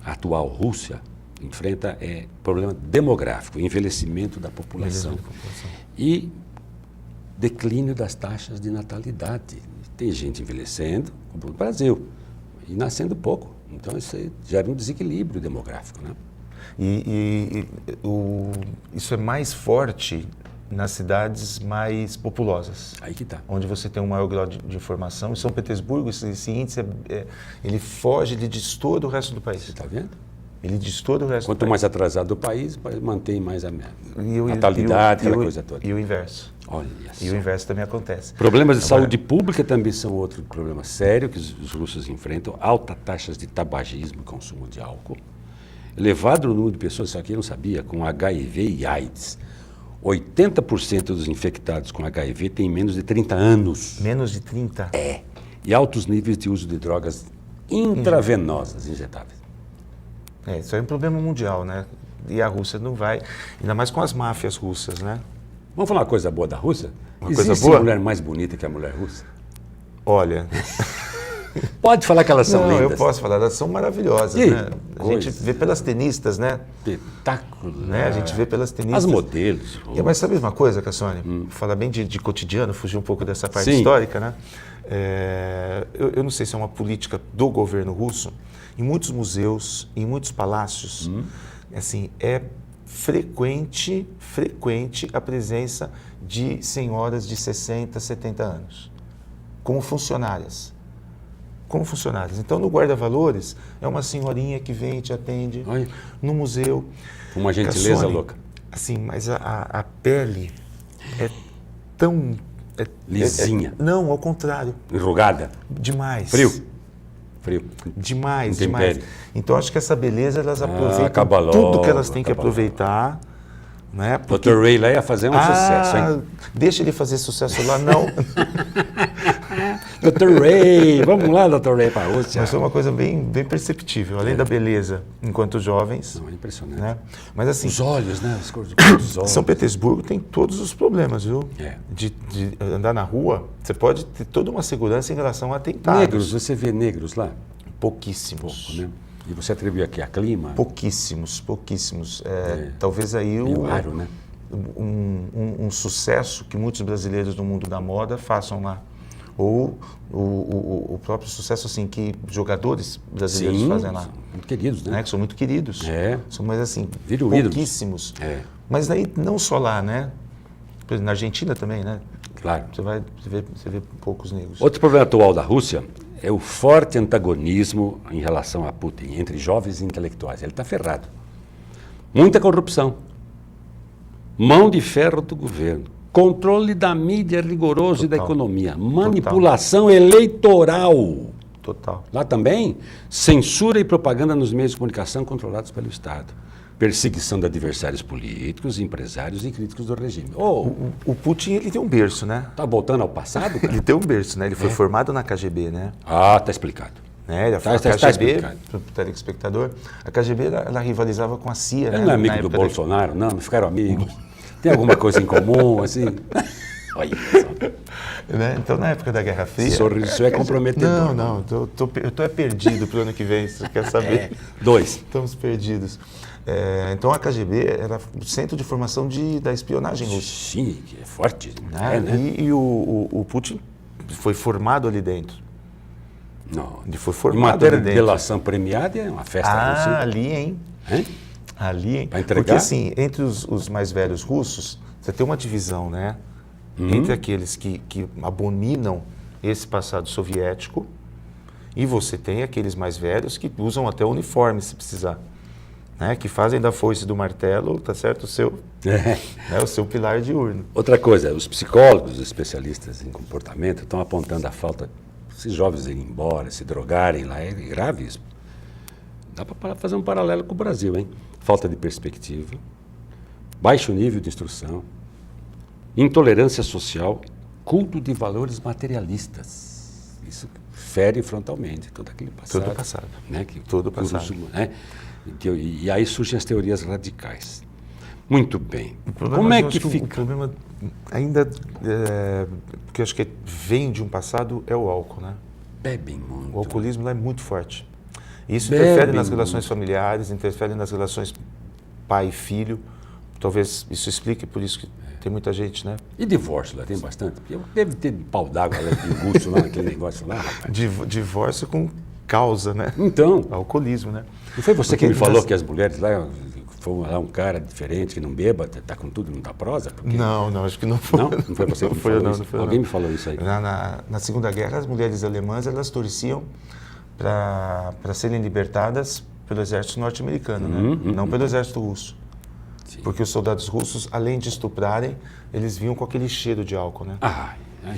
Speaker 1: a atual Rússia enfrenta é problema demográfico, envelhecimento da população e declínio das taxas de natalidade. Tem gente envelhecendo, como no Brasil, e nascendo pouco. Então isso aí gera um desequilíbrio demográfico, né?
Speaker 2: Isso é mais forte nas cidades mais populosas,
Speaker 1: Aí que tá.
Speaker 2: onde você tem um maior grau de informação. Em São Petersburgo, esse índice, ele foge, ele destoa do resto do país.
Speaker 1: Você está vendo?
Speaker 2: Ele destoa do resto
Speaker 1: Quanto
Speaker 2: do país.
Speaker 1: mais atrasado o país, mantém mais a
Speaker 2: E o-
Speaker 1: natalidade,
Speaker 2: e o-
Speaker 1: aquela
Speaker 2: e o-
Speaker 1: coisa toda.
Speaker 2: E o inverso.
Speaker 1: Olha
Speaker 2: E o
Speaker 1: só.
Speaker 2: inverso também acontece.
Speaker 1: Problemas de
Speaker 2: Agora-
Speaker 1: saúde pública também são outro problema sério que os russos enfrentam. Altas taxas de tabagismo e consumo de álcool. Elevado número de pessoas, isso aqui eu não sabia, com HIV e AIDS. 80% dos infectados com HIV têm menos de 30 anos.
Speaker 2: Menos de 30.
Speaker 1: E altos níveis de uso de drogas intravenosas, injetáveis.
Speaker 2: Isso é um problema mundial, né? E a Rússia não vai, ainda mais com as máfias russas, né?
Speaker 1: Vamos falar uma coisa boa da Rússia?
Speaker 2: Uma coisa
Speaker 1: Existe
Speaker 2: boa?
Speaker 1: mulher mais bonita que a mulher russa?
Speaker 2: Olha,
Speaker 1: Pode falar que elas são
Speaker 2: não,
Speaker 1: lindas.
Speaker 2: eu posso falar, elas são maravilhosas,
Speaker 1: Ih,
Speaker 2: né? A gente
Speaker 1: coisa.
Speaker 2: vê pelas tenistas, né?
Speaker 1: Espetacular.
Speaker 2: Né? A gente vê pelas tenistas.
Speaker 1: As modelos.
Speaker 2: Mas sabe uma coisa, Cassone? Falar bem de cotidiano, fugir um pouco dessa parte
Speaker 1: Sim.
Speaker 2: histórica, né? Eu não sei se é uma política do governo russo. Em muitos museus, em muitos palácios, assim, é frequente a presença de senhoras de 60, 70 anos, como funcionárias. Então, no guarda-valores, é uma senhorinha que vem e te atende.
Speaker 1: Olha.
Speaker 2: No museu.
Speaker 1: Uma gentileza
Speaker 2: Cassone,
Speaker 1: louca.
Speaker 2: Assim, mas a pele é tão...
Speaker 1: Lisinha.
Speaker 2: Não, ao contrário.
Speaker 1: Enrugada.
Speaker 2: Demais.
Speaker 1: Frio.
Speaker 2: Demais,
Speaker 1: Intempérie.
Speaker 2: demais. Então, acho que essa beleza, elas aproveitam
Speaker 1: acaba
Speaker 2: tudo
Speaker 1: logo,
Speaker 2: que elas têm que
Speaker 1: acaba
Speaker 2: aproveitar. Né?
Speaker 1: Dr. Ray lá ia fazer um sucesso, hein?
Speaker 2: Deixa ele fazer sucesso lá, não.
Speaker 1: Dr. Ray, vamos lá, Dr. Ray, para a Rússia.
Speaker 2: Mas foi uma coisa bem perceptível, além da beleza, enquanto jovens.
Speaker 1: Não, é impressionante.
Speaker 2: Né? Mas assim,
Speaker 1: Os olhos, né? As cores dos olhos.
Speaker 2: São Petersburgo tem todos os problemas, viu?
Speaker 1: É.
Speaker 2: De andar na rua, você pode ter toda uma segurança em relação a atentados.
Speaker 1: Negros, você vê negros lá?
Speaker 2: Pouquíssimos.
Speaker 1: Pouco, né? E você atribui aqui a clima?
Speaker 2: Pouquíssimos. Talvez aí
Speaker 1: Meio raro, né?
Speaker 2: um sucesso que muitos brasileiros do mundo da moda façam lá. Ou o próprio sucesso assim que jogadores brasileiros fazem lá.
Speaker 1: são muito queridos, né?
Speaker 2: Né? Que são muito queridos.
Speaker 1: São
Speaker 2: Mas assim,
Speaker 1: Viram ídolos.
Speaker 2: pouquíssimos.
Speaker 1: Mas
Speaker 2: aí não só lá, né? Por exemplo, na Argentina também, né?
Speaker 1: claro.
Speaker 2: Você vê poucos negros.
Speaker 1: Outro problema atual da Rússia é o forte antagonismo em relação a Putin, entre jovens intelectuais. Ele está ferrado. Muita corrupção. Mão de ferro do governo. Controle da mídia rigoroso e da economia. Manipulação eleitoral.
Speaker 2: Total.
Speaker 1: Lá também, censura e propaganda nos meios de comunicação controlados pelo Estado. Perseguição de adversários políticos, empresários e críticos do regime.
Speaker 2: O Putin, ele tem um berço, né?
Speaker 1: Tá voltando ao passado, cara?
Speaker 2: Ele tem um berço, né? Ele foi formado na KGB, né?
Speaker 1: Ah, tá explicado.
Speaker 2: Né? A
Speaker 1: Tá
Speaker 2: KGB,
Speaker 1: explicado.
Speaker 2: para o telespectador, a KGB ela rivalizava com a CIA,
Speaker 1: Ele
Speaker 2: né?
Speaker 1: não é amigo
Speaker 2: Na
Speaker 1: do
Speaker 2: época
Speaker 1: Bolsonaro, não ficaram amigos. Tem alguma coisa em comum, assim? Olha só.
Speaker 2: né? Então, na época da Guerra Fria...
Speaker 1: Esse sorriso é comprometedor.
Speaker 2: Não, eu tô perdido para o ano que vem, você quer saber?
Speaker 1: 2.
Speaker 2: Estamos perdidos. Então, a KGB era o centro de formação da espionagem russa.
Speaker 1: Sim, que é forte.
Speaker 2: Né?
Speaker 1: Né?
Speaker 2: E o Putin foi formado ali dentro.
Speaker 1: Não.
Speaker 2: Ele foi
Speaker 1: Em
Speaker 2: formado
Speaker 1: matéria
Speaker 2: ali
Speaker 1: de
Speaker 2: dentro.
Speaker 1: delação premiada, é uma festa russa.
Speaker 2: Ali, hein?
Speaker 1: Hein?
Speaker 2: Ali, hein?
Speaker 1: Vai entregar?
Speaker 2: Porque assim, entre os mais velhos russos, você tem uma divisão, né? Entre aqueles que abominam esse passado soviético, e você tem aqueles mais velhos que usam até uniforme, se precisar. Né, que fazem da foice e do martelo, tá certo, o seu pilar diurno.
Speaker 1: Outra coisa, os psicólogos, os especialistas em comportamento, estão apontando a falta, esses jovens irem embora, se drogarem lá, é grave isso. Dá para fazer um paralelo com o Brasil, hein? Falta de perspectiva, baixo nível de instrução, intolerância social, culto de valores materialistas. Isso fere frontalmente todo aquele passado.
Speaker 2: Todo passado.
Speaker 1: Né?
Speaker 2: Todo passado.
Speaker 1: Né? E aí surgem as teorias radicais. Muito bem.
Speaker 2: Como é que fica? O problema ainda, que eu acho que vem de um passado, é o álcool, né?
Speaker 1: Bebem muito.
Speaker 2: O alcoolismo lá é muito forte. Isso
Speaker 1: Bebem
Speaker 2: interfere nas
Speaker 1: muito.
Speaker 2: relações familiares, interfere nas relações pai e filho. Talvez isso explique por isso que tem muita gente, né?
Speaker 1: E divórcio lá tem bastante? Porque deve ter pau d'água lá, pinguço lá naquele negócio lá, rapaz.
Speaker 2: Divórcio com causa, né?
Speaker 1: Então,
Speaker 2: Alcoolismo, né?
Speaker 1: não foi você que
Speaker 2: Porque
Speaker 1: me falou que as mulheres lá, foi lá um cara diferente, que não beba, tá com tudo, não tá prosa? Porque...
Speaker 2: Não, acho que não foi.
Speaker 1: Não? Não foi você que me
Speaker 2: foi
Speaker 1: falou
Speaker 2: eu,
Speaker 1: isso?
Speaker 2: não foi eu,
Speaker 1: Alguém
Speaker 2: não.
Speaker 1: me falou isso aí.
Speaker 2: Na Segunda Guerra, as mulheres alemãs, elas torciam para serem libertadas pelo exército norte-americano, né? Não pelo exército russo.
Speaker 1: Sim.
Speaker 2: Porque os soldados russos, além de estuprarem, eles vinham com aquele cheiro de álcool, né?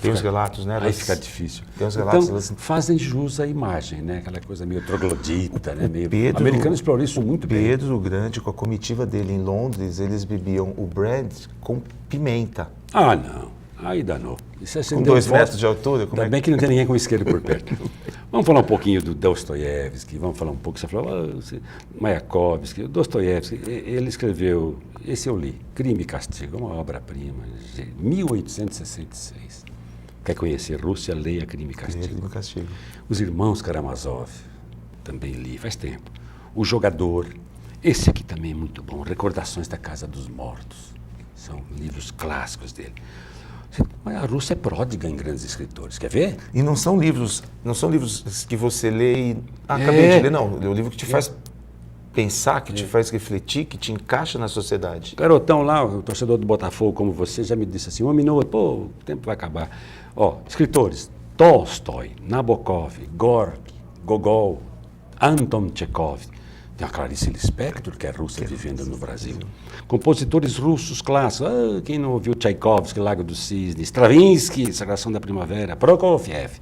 Speaker 2: Tem os relatos, né?
Speaker 1: Aí fica difícil.
Speaker 2: Tem os relatos.
Speaker 1: Então,
Speaker 2: elas...
Speaker 1: fazem jus à imagem, né? Aquela coisa meio troglodita, né? Meio...
Speaker 2: Pedro,
Speaker 1: O americano explorou isso muito bem.
Speaker 2: Pedro o Grande, com a comitiva dele em Londres, eles bebiam o brandy com pimenta.
Speaker 1: Ah, não. Aí danou. Isso é
Speaker 2: Com 2 metros de altura?
Speaker 1: Ainda bem que não tem ninguém com isqueiro por perto. Vamos falar um pouquinho do Dostoiévski, vamos falar um pouco, você falou, Mayakovsky, Dostoiévski, ele escreveu, esse eu li, Crime e Castigo, uma obra-prima, de 1866. Quer conhecer Rússia, leia Crime e Castigo.
Speaker 2: Crime e Castigo.
Speaker 1: Os Irmãos Karamazov, também li, faz tempo. O Jogador, esse aqui também é muito bom, Recordações da Casa dos Mortos, são livros clássicos dele. Mas a Rússia é pródiga em grandes escritores, quer ver?
Speaker 2: E não são livros que você lê e... acabei de ler, não. É um livro que te faz pensar, que te faz refletir, que te encaixa na sociedade.
Speaker 1: O garotão lá, o torcedor do Botafogo como você, já me disse assim, 1 minuto, pô, o tempo vai acabar. Ó, escritores, Tolstói, Nabokov, Gorky, Gogol, Anton Chekhov. Tem a Clarice Lispector, que é russa vivendo no Brasil. Compositores russos clássicos. Quem não ouviu Tchaikovsky, Lago do Cisne, Stravinsky, Sagração da Primavera, Prokofiev.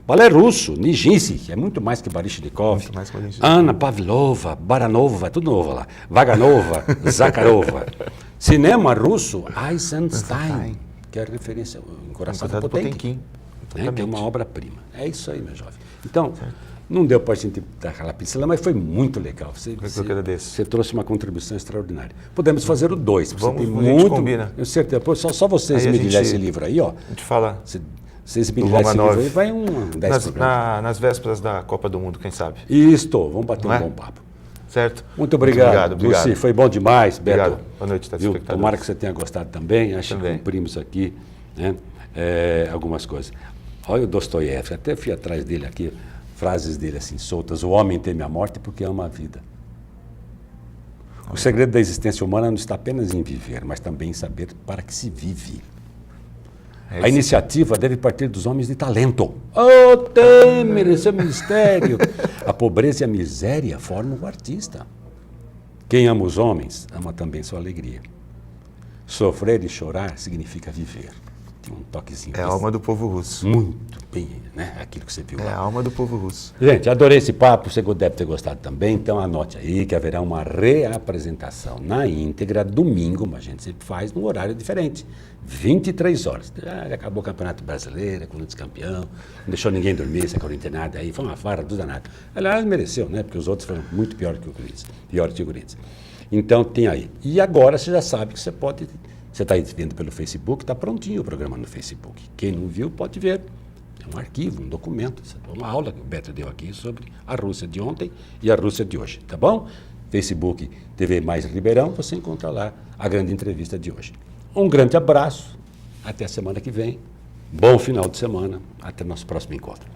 Speaker 1: Balé russo, Nijinsky, que é muito mais que Baryshnikov. Anna Pavlova, Baranova, tudo novo lá. Vaganova, Zakharova. Cinema russo, Eisenstein, que é referência ao Coração do Potemkin. Que é uma obra-prima. É isso aí, meu jovem. Então... Não deu para a gente dar aquela pincelada, mas foi muito legal. Você trouxe uma contribuição extraordinária. Podemos fazer o 2.
Speaker 2: Vamos,
Speaker 1: tem
Speaker 2: a
Speaker 1: muito,
Speaker 2: gente combina.
Speaker 1: Eu certeza. Só vocês me direm esse livro aí, ó.
Speaker 2: A gente fala.
Speaker 1: Vocês me direm esse livro aí, vai 10 programas.
Speaker 2: Nas vésperas da Copa do Mundo, quem sabe?
Speaker 1: Isto, vamos bater um bom papo.
Speaker 2: Certo?
Speaker 1: Muito obrigado.
Speaker 2: Obrigado.
Speaker 1: Luci, foi bom demais, Beto.
Speaker 2: Obrigado. Boa noite, telespectadores.
Speaker 1: Tomara que você tenha gostado também. Acho que cumprimos aqui, né, algumas coisas. Olha o Dostoiévski, até fui atrás dele aqui. Frases dele assim, soltas. O homem teme a morte porque ama a vida. O segredo da existência humana não está apenas em viver, mas também em saber para que se vive. A iniciativa deve partir dos homens de talento. Oh, Temer, esse é o ministério. A pobreza e a miséria formam o artista. Quem ama os homens, ama também sua alegria. Sofrer e chorar significa viver. Tem um toquezinho.
Speaker 2: É a alma do povo russo.
Speaker 1: Muito bem, né? Aquilo que você viu lá.
Speaker 2: É a alma do povo russo.
Speaker 1: Gente, adorei esse papo, você deve ter gostado também, então anote aí que haverá uma reapresentação na íntegra, domingo, mas a gente sempre faz num horário diferente, 23 horas. Já acabou o Campeonato Brasileiro, Corinthians campeão, não deixou ninguém dormir, essa corintianada aí, foi uma farra do danado. Aliás, mereceu, né? Porque os outros foram muito pior que o Corinthians, pior que o Corinthians. Então, tem aí. E agora você já sabe que você pode... Você está aí vendo pelo Facebook, está prontinho o programa no Facebook. Quem não viu, pode ver. É um arquivo, um documento. Uma aula que o Beto deu aqui sobre a Rússia de ontem e a Rússia de hoje, tá bom? Facebook TV Mais Ribeirão, você encontra lá a grande entrevista de hoje. Um grande abraço, até a semana que vem. Bom final de semana, até nosso próximo encontro.